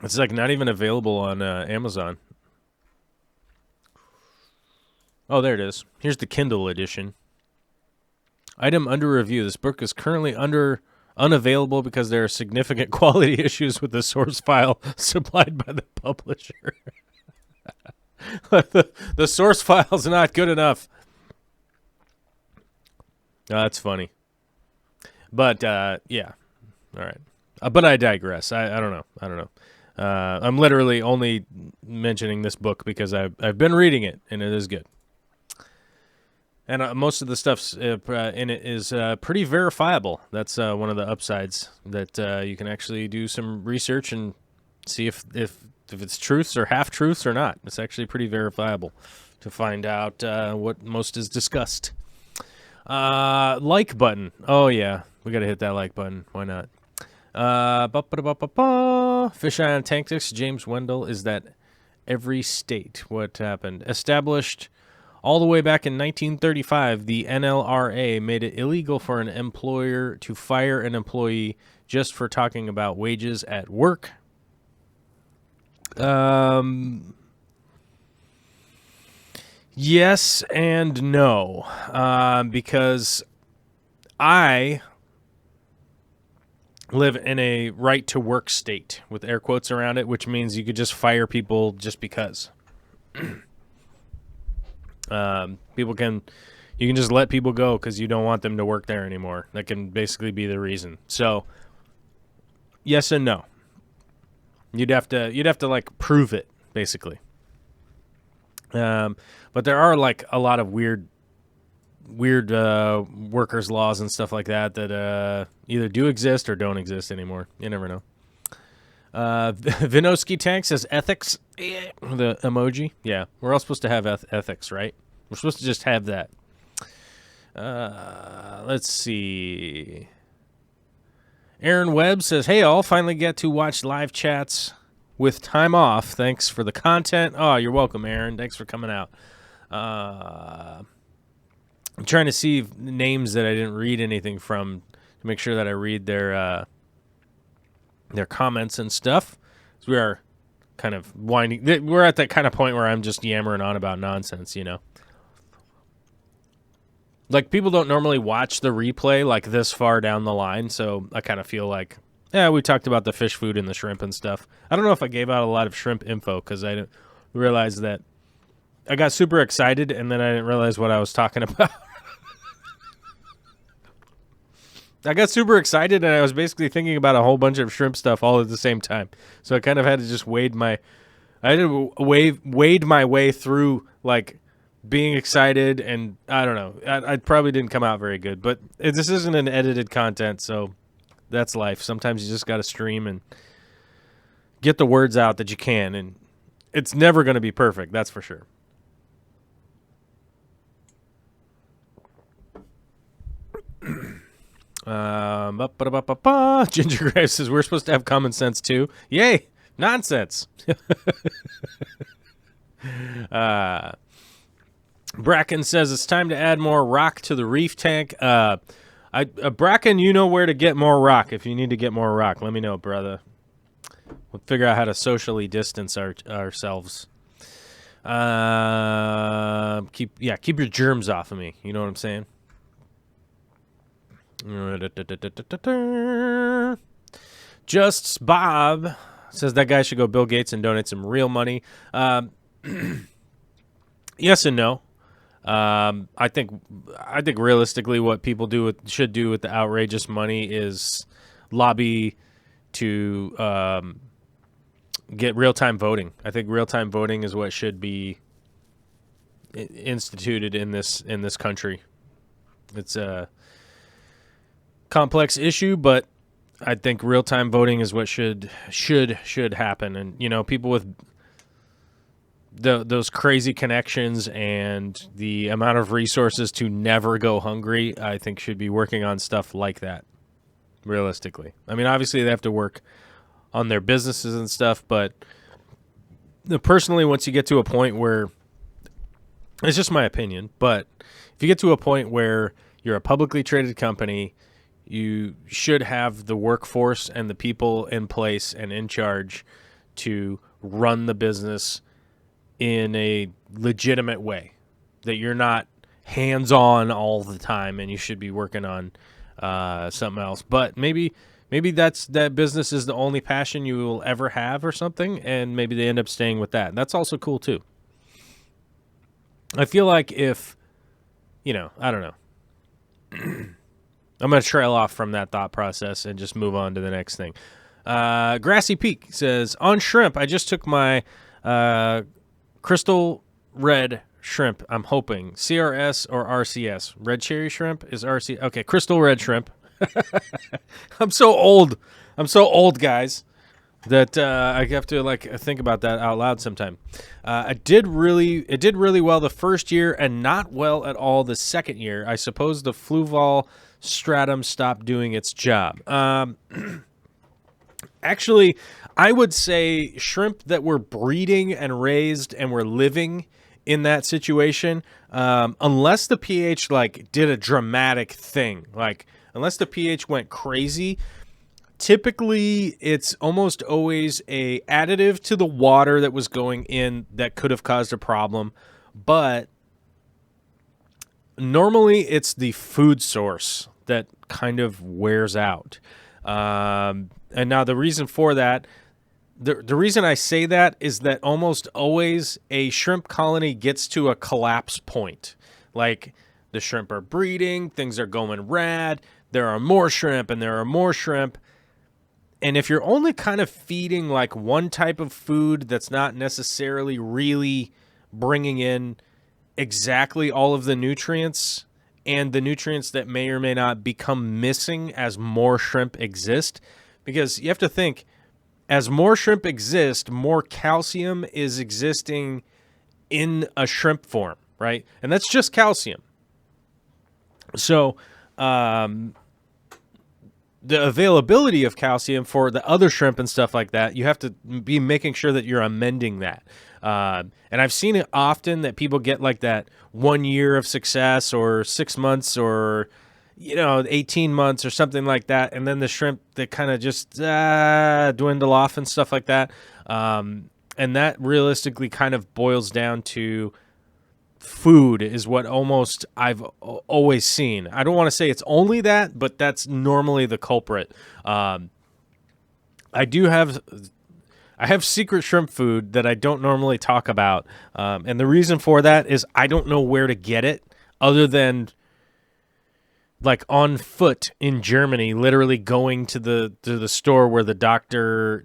[SPEAKER 1] It's like not even available on Amazon. Oh, there it is. Here's the Kindle edition. Item under review. This book is currently unavailable because there are significant quality issues with the source file supplied by the publisher. The source file's not good enough. Oh, that's funny. But, yeah. All right. But I digress. I don't know. I'm literally only mentioning this book because I've been reading it, and it is good. And most of the stuff in it is pretty verifiable. That's one of the upsides, that you can actually do some research and see if it's truths or half-truths or not. It's actually pretty verifiable to find out what most is discussed. Like button. Oh, yeah. We got to hit that like button. Why not? Fisheye on Tactics. James Wendell. Is that every state? What happened? Established all the way back in 1935, the NLRA made it illegal for an employer to fire an employee just for talking about wages at work. Yes and no, because I live in a right-to-work state with air quotes around it, which means you could just fire people just because. You can just let people go because you don't want them to work there anymore. That can basically be the reason. So, yes and no. You'd have to like prove it, basically. But there are like a lot of weird workers' laws and stuff like that either do exist or don't exist anymore. You never know. Vinosky Tank says ethics. The emoji. Yeah, we're all supposed to have ethics, right? We're supposed to just have that. Let's see. Aaron Webb says, hey, I'll finally get to watch live chats with time off. Thanks for the content. Oh, you're welcome, Aaron. Thanks for coming out. I'm trying to see names that I didn't read anything from to make sure that I read their comments and stuff. So we are kind of winding. We're at that kind of point where I'm just yammering on about nonsense, you know. Like, people don't normally watch the replay like this far down the line, so I kind of feel like, yeah, we talked about the fish food and the shrimp and stuff. I don't know if I gave out a lot of shrimp info because I didn't realize that I got super excited and then I didn't realize what I was talking about. I got super excited and I was basically thinking about a whole bunch of shrimp stuff all at the same time. So I kind of had to just wade my way through like being excited, and I don't know. I probably didn't come out very good, but this isn't an edited content, so that's life. Sometimes you just got to stream and get the words out that you can, and it's never going to be perfect, that's for sure. Ginger Graves says we're supposed to have common sense too. Yay! Nonsense. Bracken says it's time to add more rock to the reef tank. Bracken, you know where to get more rock. If you need to get more rock, let me know, brother. We'll figure out how to socially distance ourselves. Keep your germs off of me. You know what I'm saying? Just Bob says that guy should go Bill Gates and donate some real money. Yes and no. I think realistically, what people should do with the outrageous money is lobby to get real-time voting. I think real-time voting is what should be instituted in this country. It's a complex issue, but I think real-time voting is what should happen. And people with those crazy connections and the amount of resources to never go hungry, I think should be working on stuff like that. Realistically, I mean, obviously they have to work on their businesses and stuff, but personally, once you get to a point where, it's just my opinion, but if you get to a point where you're a publicly traded company, you should have the workforce and the people in place and in charge to run the business in a legitimate way, that you're not hands-on all the time and you should be working on something else. But maybe that business is the only passion you will ever have or something, and maybe they end up staying with that. That's also cool too. I feel like if, I don't know. I'm going to trail off from that thought process and just move on to the next thing. Grassy Peak says, on shrimp, I just took my crystal red shrimp, I'm hoping. CRS or RCS? Red cherry shrimp is RC. Okay, crystal red shrimp. I'm so old, guys, that I have to think about that out loud sometime. It did really well the first year and not well at all the second year. I suppose the Fluval stratum stopped doing its job. Actually, I would say shrimp that were breeding and raised and were living in that situation, unless the pH did a dramatic thing, unless the pH went crazy, typically it's almost always a additive to the water that was going in that could have caused a problem, but normally it's the food source that kind of wears out. And now the reason for that, the reason I say that is that almost always a shrimp colony gets to a collapse point. Like, the shrimp are breeding, things are going rad, there are more shrimp and there are more shrimp. And if you're only kind of feeding one type of food that's not necessarily really bringing in exactly all of the nutrients, and the nutrients that may or may not become missing as more shrimp exist, because you have to think, as more shrimp exist, more calcium is existing in a shrimp form, right? And that's just calcium. So the availability of calcium for the other shrimp and stuff like that, you have to be making sure that you're amending that. And I've seen it often that people get that 1 year of success or 6 months or 18 months or something like that, and then the shrimp that kind of just dwindle off and stuff like that. And that realistically kind of boils down to food is what almost I've always seen. I don't want to say it's only that, but that's normally the culprit. I have secret shrimp food that I don't normally talk about, and the reason for that is I don't know where to get it other than on foot in Germany, literally going to the store where the doctor,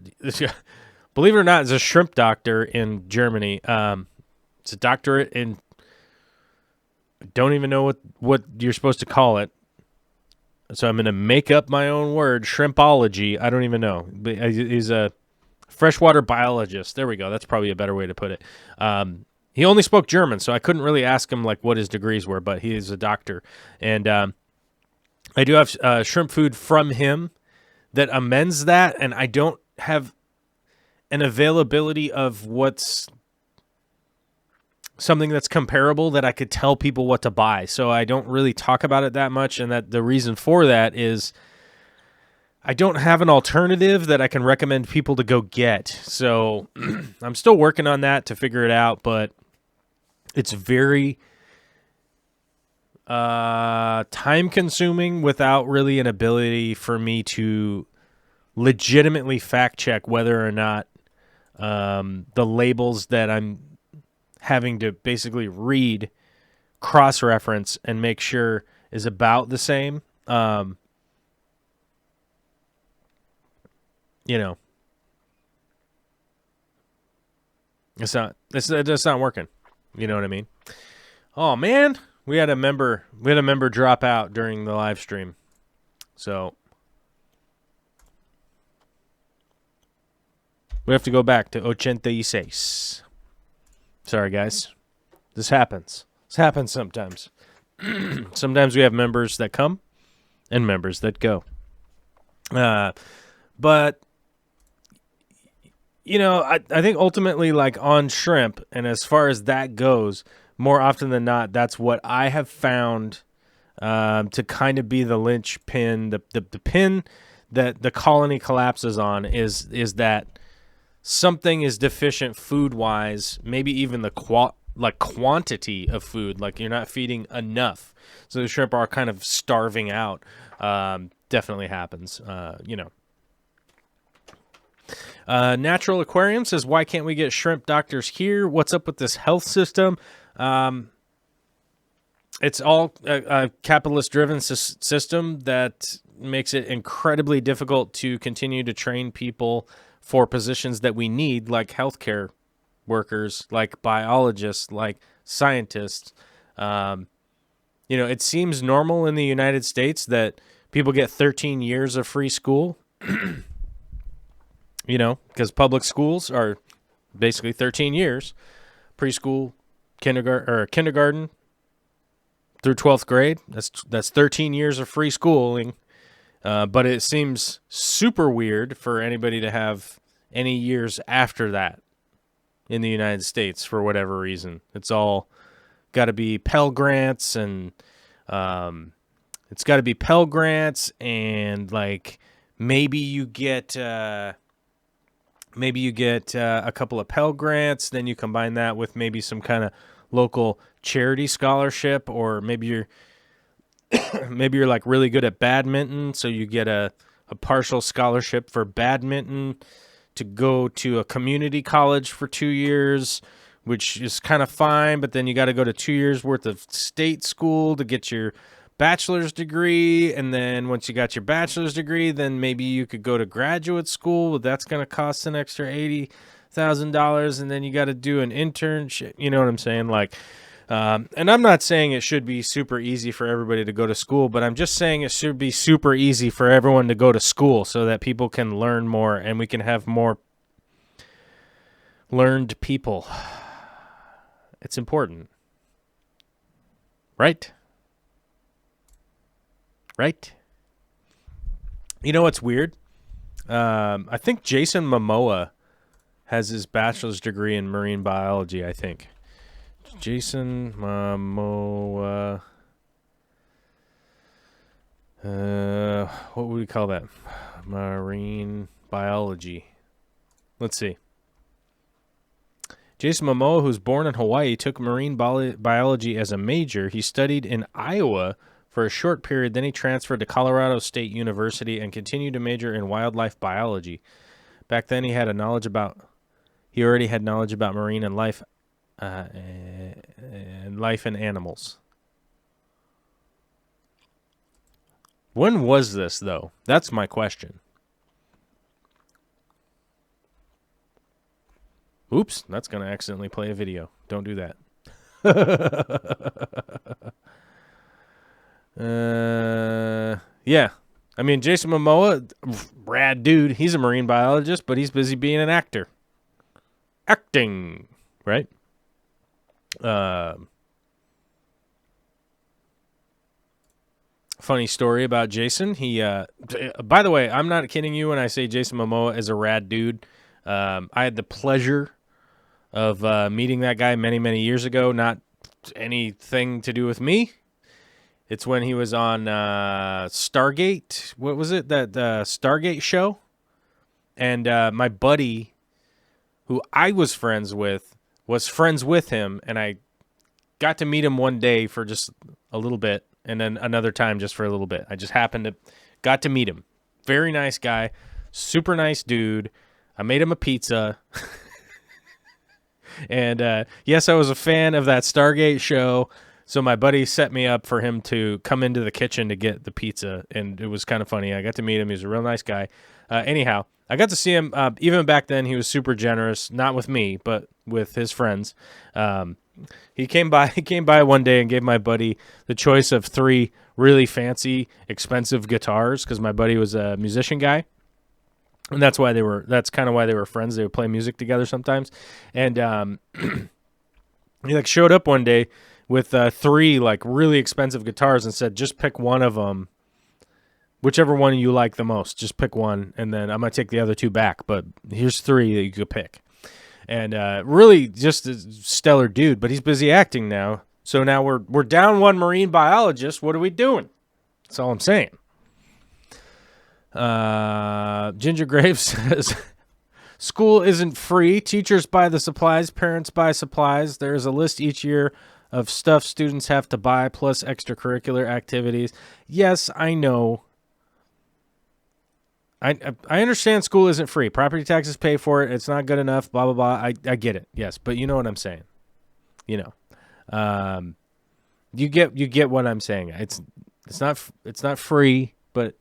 [SPEAKER 1] believe it or not, is a shrimp doctor in Germany. It's a doctorate in don't even know what you're supposed to call it. So I'm going to make up my own word, shrimpology. I don't even know. But he's a freshwater biologist. There we go. That's probably a better way to put it. He only spoke German, so I couldn't really ask him like what his degrees were, but he is a doctor. And I do have shrimp food from him that amends that, and I don't have an availability of what's something that's comparable that I could tell people what to buy. So I don't really talk about it that much, and that the reason for that is I don't have an alternative that I can recommend people to go get. So I'm still working on that to figure it out, but it's very time-consuming without really an ability for me to legitimately fact-check whether or not the labels that I'm having to basically read, cross-reference, and make sure is about the same. You know, it's not working. You know what I mean? Oh man, we had a member drop out during the live stream, so we have to go back to 86. Sorry, guys. This happens. This happens sometimes. Sometimes we have members that come and members that go. But, you know, I think ultimately, like on shrimp, and as far as that goes, more often than not, that's what I have found to kind of be the linchpin, the pin that the colony collapses on is that something is deficient food-wise, maybe even the quantity of food, like you're not feeding enough. So the shrimp are kind of starving out. Definitely happens, you know. Natural Aquarium says, why can't we get shrimp doctors here? What's up with this health system? It's all a capitalist-driven system that makes it incredibly difficult to continue to train people for positions that we need, like healthcare workers, like biologists, like scientists. You know, it seems normal in the United States that people get 13 years of free school, you know, because public schools are basically 13 years, preschool, kindergarten through 12th grade. That's 13 years of free schooling. But it seems super weird for anybody to have any years after that in the United States for whatever reason. It's all got to be Pell Grants, and it's got to be Pell Grants, and like maybe you get a couple of Pell Grants, then you combine that with maybe some kind of local charity scholarship, or maybe you're like really good at badminton, so you get a partial scholarship for badminton to go to a community college for 2 years, which is kind of fine, but then you got to go to 2 years worth of state school to get your bachelor's degree, and then once you got your bachelor's degree, then maybe you could go to graduate school, but that's going to cost an extra $80,000, and then you got to do an internship, you know what I'm saying? Like, and I'm not saying it should be super easy for everybody to go to school, but I'm just saying it should be super easy for everyone to go to school so that people can learn more and we can have more learned people. It's important. Right? Right? You know what's weird? I think Jason Momoa has his bachelor's degree in marine biology, I think. Jason Momoa. What would we call that? Marine biology. Let's see. Jason Momoa, who's born in Hawaii, took marine biology as a major. He studied in Iowa for a short period. Then he transferred to Colorado State University and continued to major in wildlife biology. Back then, he already had knowledge about marine and life. And life and animals. When was this, though? That's my question. Oops, that's going to accidentally play a video. Don't do that. Yeah. I mean, Jason Momoa, rad dude. He's a marine biologist, but he's busy being an actor. Acting, right? Funny story about Jason. By the way, I'm not kidding you when I say Jason Momoa is a rad dude. I had the pleasure of meeting that guy many, many years ago. Not anything to do with me. It's when he was on Stargate. What was it? That Stargate show? And my buddy, who I was friends with him, and I got to meet him one day for just a little bit, and then another time just for a little bit. I just got to meet him. Very nice guy, super nice dude. I made him a pizza. And yes, I was a fan of that Stargate show. So my buddy set me up for him to come into the kitchen to get the pizza, and it was kind of funny. I got to meet him. He's a real nice guy. Anyhow, I got to see him. Even back then, he was super generous, not with me, but with his friends. He came by one day and gave my buddy the choice of 3 really fancy, expensive guitars, because my buddy was a musician guy. And that's kind of why they were friends. They would play music together sometimes. And he showed up one day with 3 really expensive guitars and said, just pick one of them, whichever one you like the most. Just pick one, and then I'm going to take the other 2 back. But here's 3 that you could pick. And really just a stellar dude, but he's busy acting now. So now we're down 1 marine biologist. What are we doing? That's all I'm saying. Ginger Graves says, school isn't free. Teachers buy the supplies. Parents buy supplies. There's a list each year of stuff students have to buy, plus extracurricular activities. Yes, I know. I understand school isn't free. Property taxes pay for it. It's not good enough. Blah blah blah. I get it. Yes, but you know what I'm saying. You get what I'm saying. It's not free, but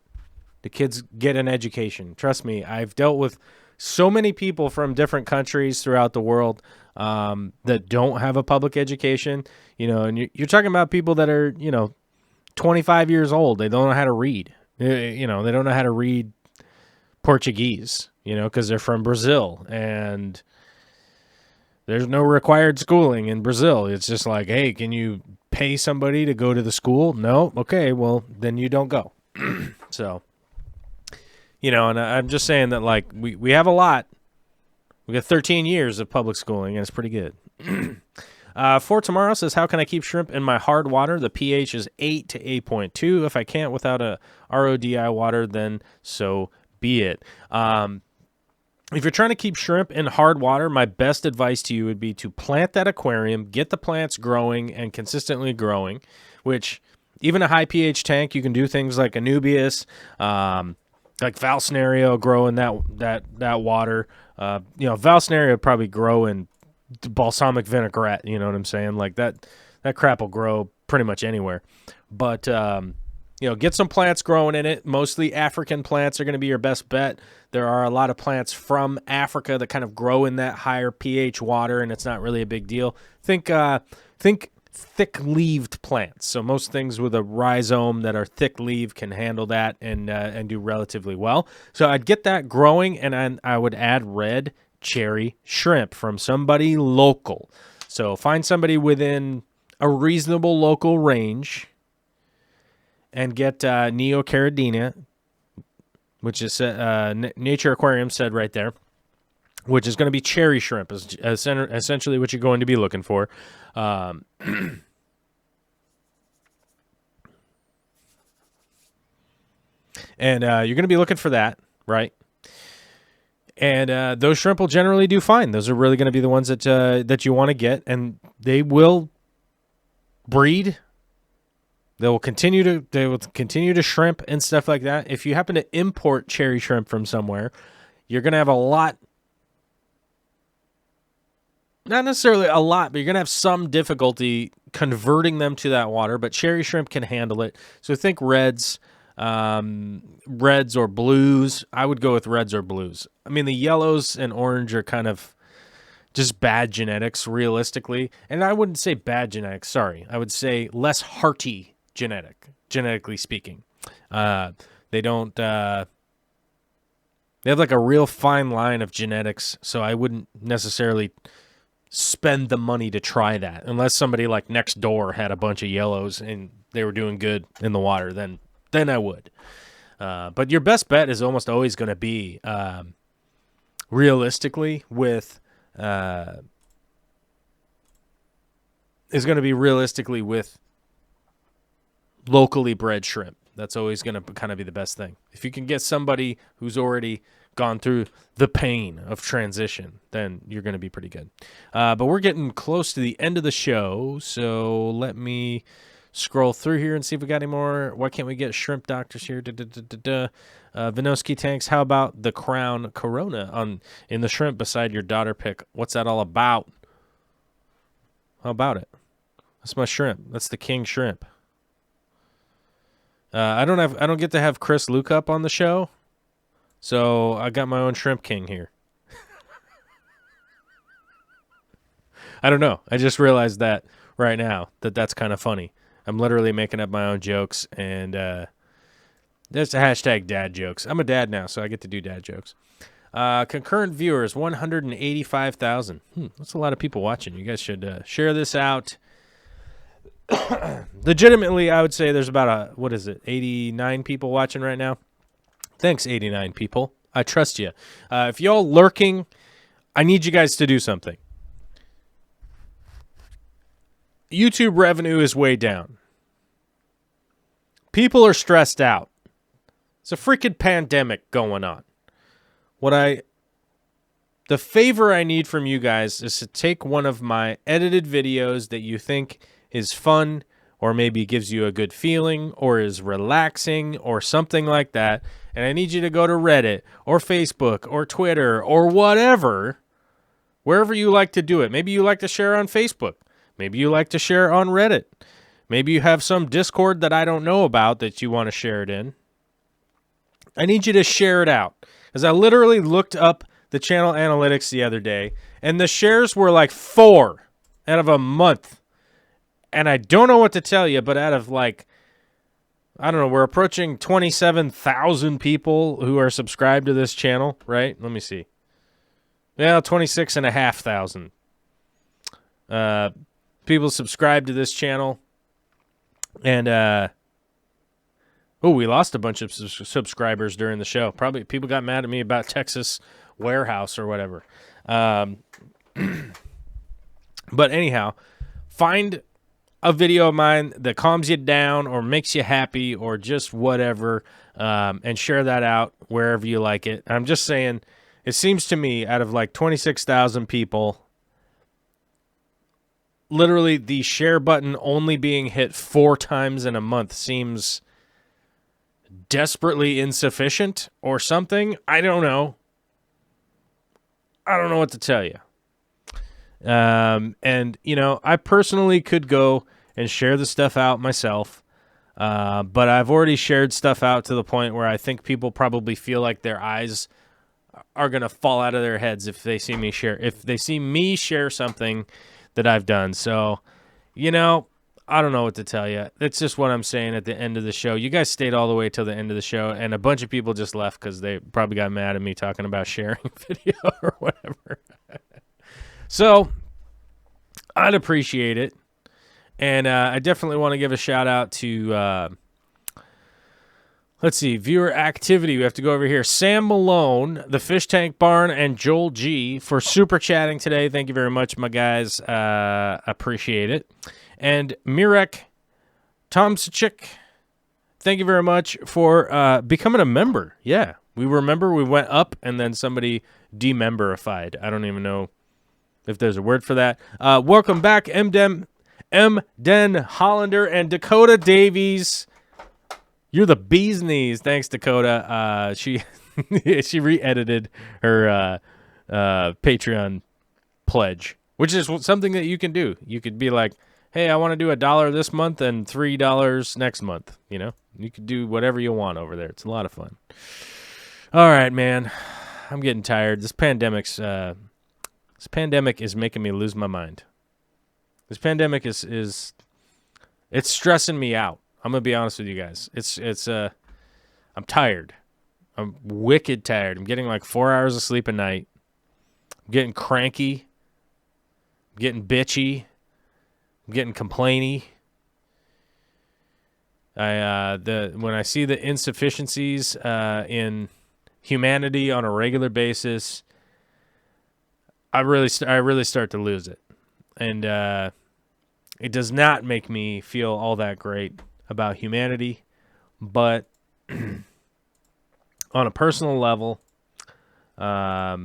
[SPEAKER 1] the kids get an education. Trust me, I've dealt with so many people from different countries throughout the world that don't have a public education. And you're talking about people that are 25 years old. They don't know how to read. They don't know how to read Portuguese, because they're from Brazil, and there's no required schooling in Brazil. It's just like, hey, can you pay somebody to go to the school? No? Okay, well, then you don't go. So, and I'm just saying that, we have a lot. We got 13 years of public schooling, and it's pretty good. For tomorrow says, how can I keep shrimp in my hard water? The pH is 8 to 8.2. If I can't without a RODI water, then so be it. If you're trying to keep shrimp in hard water, my best advice to you would be to plant that aquarium, get the plants growing and consistently growing, which even a high pH tank, you can do things like Anubias, like Valsnaria grow in that water. Valsnaria would probably grow in balsamic vinaigrette, you know what I'm saying? Like that crap will grow pretty much anywhere. But get some plants growing in it. Mostly African plants are going to be your best bet. There are a lot of plants from Africa that kind of grow in that higher pH water, and it's not really a big deal. Think thick-leaved plants. So most things with a rhizome that are thick-leaved can handle that and do relatively well. So I'd get that growing, and I would add red cherry shrimp from somebody local. So find somebody within a reasonable local range and get Neocaridina, which is Nature Aquarium said right there, which is going to be cherry shrimp, is essentially what you're going to be looking for. And you're going to be looking for that, right? And those shrimp will generally do fine. Those are really going to be the ones that you want to get, and they will breed. They will continue to shrimp and stuff like that. If you happen to import cherry shrimp from somewhere, you're going to have a lot, not necessarily a lot, but you're going to have some difficulty converting them to that water, but cherry shrimp can handle it. So think reds or blues. I would go with reds or blues. I mean, the yellows and orange are kind of, just bad genetics, realistically. And I wouldn't say bad genetics, sorry. I would say less hearty genetically speaking. They don't, they have like a real fine line of genetics, so I wouldn't necessarily spend the money to try that. Unless somebody like next door had a bunch of yellows and they were doing good in the water, then I would. But your best bet is almost always going to be, realistically with locally bred shrimp. That's always going to kind of be the best thing. If you can get somebody who's already gone through the pain of transition, then you're going to be pretty good. But we're getting close to the end of the show, so let me scroll through here and see if we got any more. Why can't we get shrimp doctors here? Vinosky Tanks, how about the Crown Corona in the shrimp beside your daughter pick? What's that all about? How about it? That's my shrimp. That's the king shrimp. I don't get to have Chris Luke up on the show, so I got my own shrimp king here. I don't know. I just realized that right now that's kind of funny. I'm literally making up my own jokes, and there's a hashtag dad jokes. I'm a dad now, so I get to do dad jokes. Concurrent viewers, 185,000. That's a lot of people watching. You guys should share this out. Legitimately, I would say there's about 89 people watching right now. Thanks, 89 people. I trust you. If y'all lurking, I need you guys to do something. YouTube revenue is way down. People are stressed out. It's a freaking pandemic going on. The favor I need from you guys is to take one of my edited videos that you think is fun or maybe gives you a good feeling or is relaxing or something like that, and I need you to go to Reddit or Facebook or Twitter or whatever, wherever you like to do it. Maybe you like to share on Facebook. Maybe you like to share on Reddit. Maybe you have some Discord that I don't know about that you want to share it in. I need you to share it out. Because I literally looked up the channel analytics the other day, and the shares were like 4 out of a month. And I don't know what to tell you, but out of like, I don't know, we're approaching 27,000 people who are subscribed to this channel, right? Let me see. Yeah, 26,500. People subscribe to this channel. And, we lost a bunch of subscribers during the show. Probably people got mad at me about Texas Warehouse or whatever. But anyhow, find a video of mine that calms you down or makes you happy or just whatever, and share that out wherever you like it. I'm just saying, it seems to me out of like 26,000 people, literally the share button only being hit 4 times in a month seems desperately insufficient or something. I don't know. I don't know what to tell you. And, I personally could go and share the stuff out myself, but I've already shared stuff out to the point where I think people probably feel like their eyes are going to fall out of their heads if they see me share something that I've done. So, I don't know what to tell you. That's just what I'm saying at the end of the show. You guys stayed all the way till the end of the show, and a bunch of people just left because they probably got mad at me talking about sharing video or whatever. So, I'd appreciate it. And I definitely want to give a shout out to, let's see, viewer activity. We have to go over here. Sam Malone, the Fish Tank Barn, and Joel G for super chatting today. Thank you very much, my guys. Appreciate it. And Mirek Tomsichik, thank you very much for becoming a member. Yeah, we went up, and then somebody dememberified. I don't even know if there's a word for that. Welcome back, M. Den Hollander and Dakota Davies. You're the bee's knees. Thanks, Dakota. She re-edited her Patreon pledge, which is something that you can do. You could be like, hey, I want to do $1 this month and $3 next month. You could do whatever you want over there. It's a lot of fun. All right, man. I'm getting tired. This pandemic's This pandemic is making me lose my mind. This pandemic is it's stressing me out. I'm gonna be honest with you guys. I'm tired. I'm wicked tired. I'm getting like 4 hours of sleep a night. I'm getting cranky. I'm getting bitchy. I'm getting complainy. When I see the insufficiencies in humanity on a regular basis, I really start to lose it, and it does not make me feel all that great about humanity. But on a personal level, I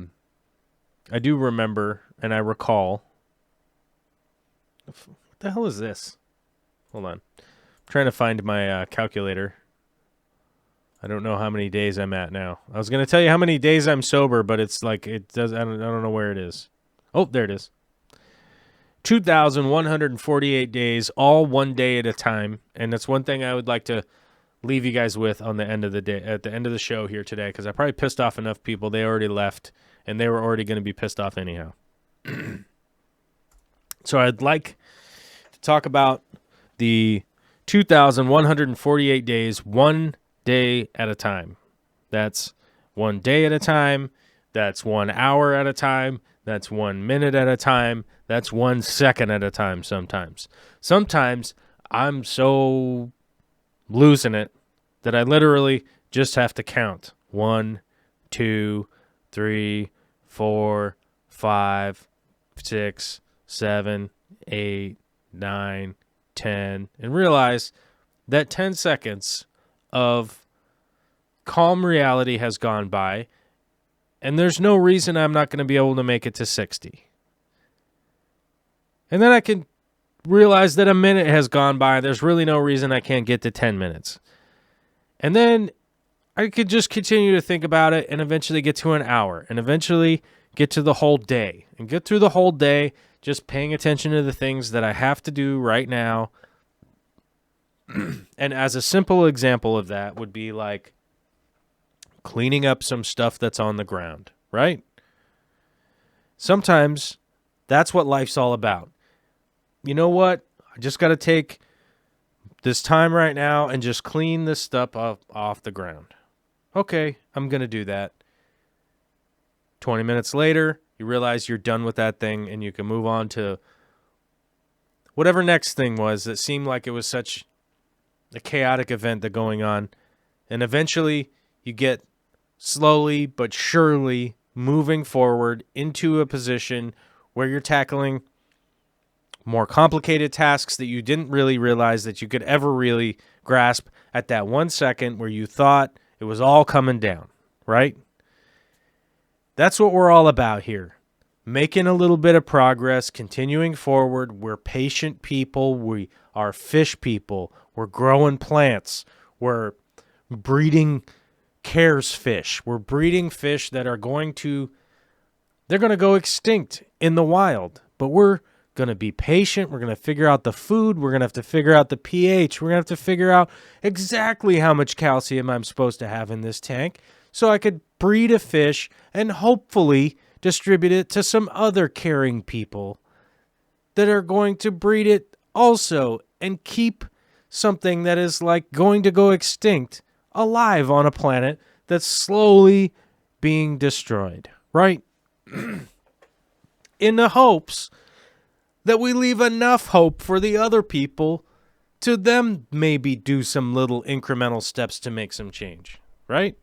[SPEAKER 1] do remember and I recall. What the hell is this? Hold on. I'm trying to find my calculator. I don't know how many days I'm at now. I was going to tell you how many days I'm sober, but it's like it does. I don't know where it is. Oh, there it is. 2,148 days, all one day at a time. And that's one thing I would like to leave you guys with on the end of the day, at the end of the show here today, because I probably pissed off enough people. They already left, and they were already going to be pissed off anyhow. So I'd like to talk about the 2,148 days, one day at a time. That's 1 day at a time. That's 1 hour at a time. That's 1 minute at a time. That's 1 second at a time sometimes. Sometimes I'm so losing it that I literally just have to count. 1, 2, 3, 4, 5, 6, 7, 8, 9, 10, and realize that 10 seconds of calm reality has gone by, and there's no reason I'm not going to be able to make it to 60. And then I can realize that a minute has gone by. There's really no reason I can't get to 10 minutes. And then I could just continue to think about it and eventually get to an hour and eventually get to the whole day and get through the whole day just paying attention to the things that I have to do right now. And as a simple example of that would be like cleaning up some stuff that's on the ground, right? Sometimes that's what life's all about. You know what? I just got to take this time right now and just clean this stuff off the ground. Okay, I'm going to do that. 20 minutes later, you realize you're done with that thing and you can move on to whatever next thing was that seemed like it was such a chaotic event that going on. And eventually you get slowly but surely moving forward into a position where you're tackling more complicated tasks that you didn't really realize that you could ever really grasp at that 1 second where you thought it was all coming down, right? That's what we're all about here. Making a little bit of progress, continuing forward. We're patient people. We are fish people. We're growing plants. We're breeding cares fish. We're breeding fish that are going to go extinct in the wild. But we're going to be patient. We're going to figure out the food. We're going to have to figure out the pH. We're going to have to figure out exactly how much calcium I'm supposed to have in this tank so I could breed a fish and hopefully distribute it to some other caring people that are going to breed it also and keep something that is like going to go extinct alive on a planet that's slowly being destroyed, right? In the hopes that we leave enough hope for the other people to them maybe do some little incremental steps to make some change, right?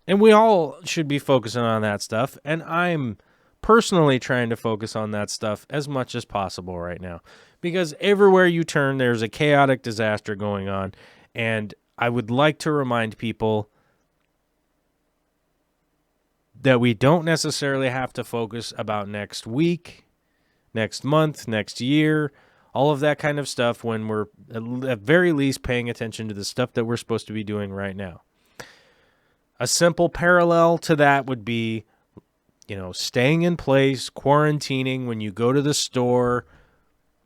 [SPEAKER 1] And we all should be focusing on that stuff, and I'm personally trying to focus on that stuff as much as possible right now, because everywhere you turn, there's a chaotic disaster going on, and I would like to remind people that we don't necessarily have to focus about next week, next month, next year, all of that kind of stuff when we're at very least paying attention to the stuff that we're supposed to be doing right now. A simple parallel to that would be, staying in place, quarantining when you go to the store,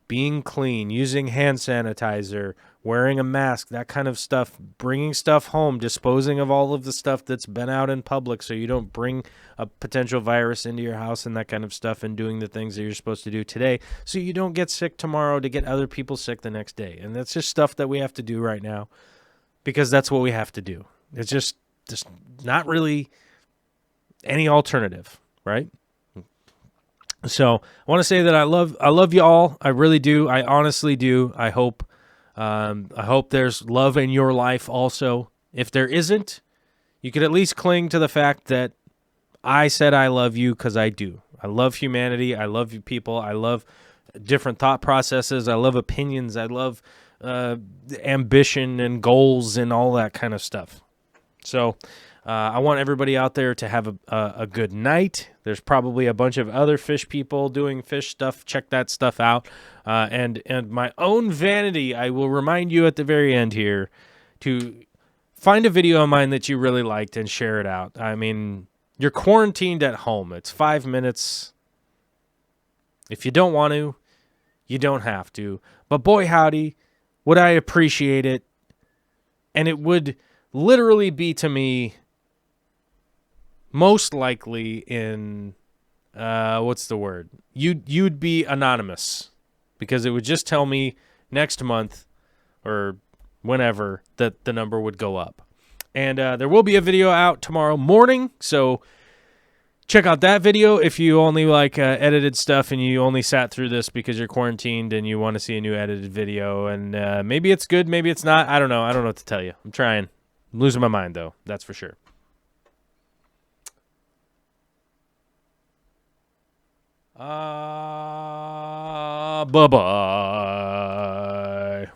[SPEAKER 1] being clean, using hand sanitizer, wearing a mask, that kind of stuff, bringing stuff home, disposing of all of the stuff that's been out in public so you don't bring a potential virus into your house and that kind of stuff, and doing the things that you're supposed to do today so you don't get sick tomorrow to get other people sick the next day. And that's just stuff that we have to do right now because that's what we have to do. It's just not really any alternative, right? So I want to say that I love you all. I really do. I honestly do. I hope there's love in your life also. If there isn't, you could at least cling to the fact that I said I love you, because I do. I love humanity. I love you people. I love different thought processes. I love opinions. I love ambition and goals and all that kind of stuff. So I want everybody out there to have a good night. There's probably a bunch of other fish people doing fish stuff. Check that stuff out. And my own vanity, I will remind you at the very end here to find a video of mine that you really liked and share it out. I mean, you're quarantined at home. It's 5 minutes. If you don't want to, you don't have to. But boy, howdy, would I appreciate it. And it would literally be to me most likely in, what's the word? You'd be anonymous, because it would just tell me next month or whenever that the number would go up. And there will be a video out tomorrow morning, so check out that video if you only like edited stuff and you only sat through this because you're quarantined and you want to see a new edited video. And maybe it's good, maybe it's not. I don't know. I don't know what to tell you. I'm trying. I'm losing my mind, though. That's for sure. Bye-bye.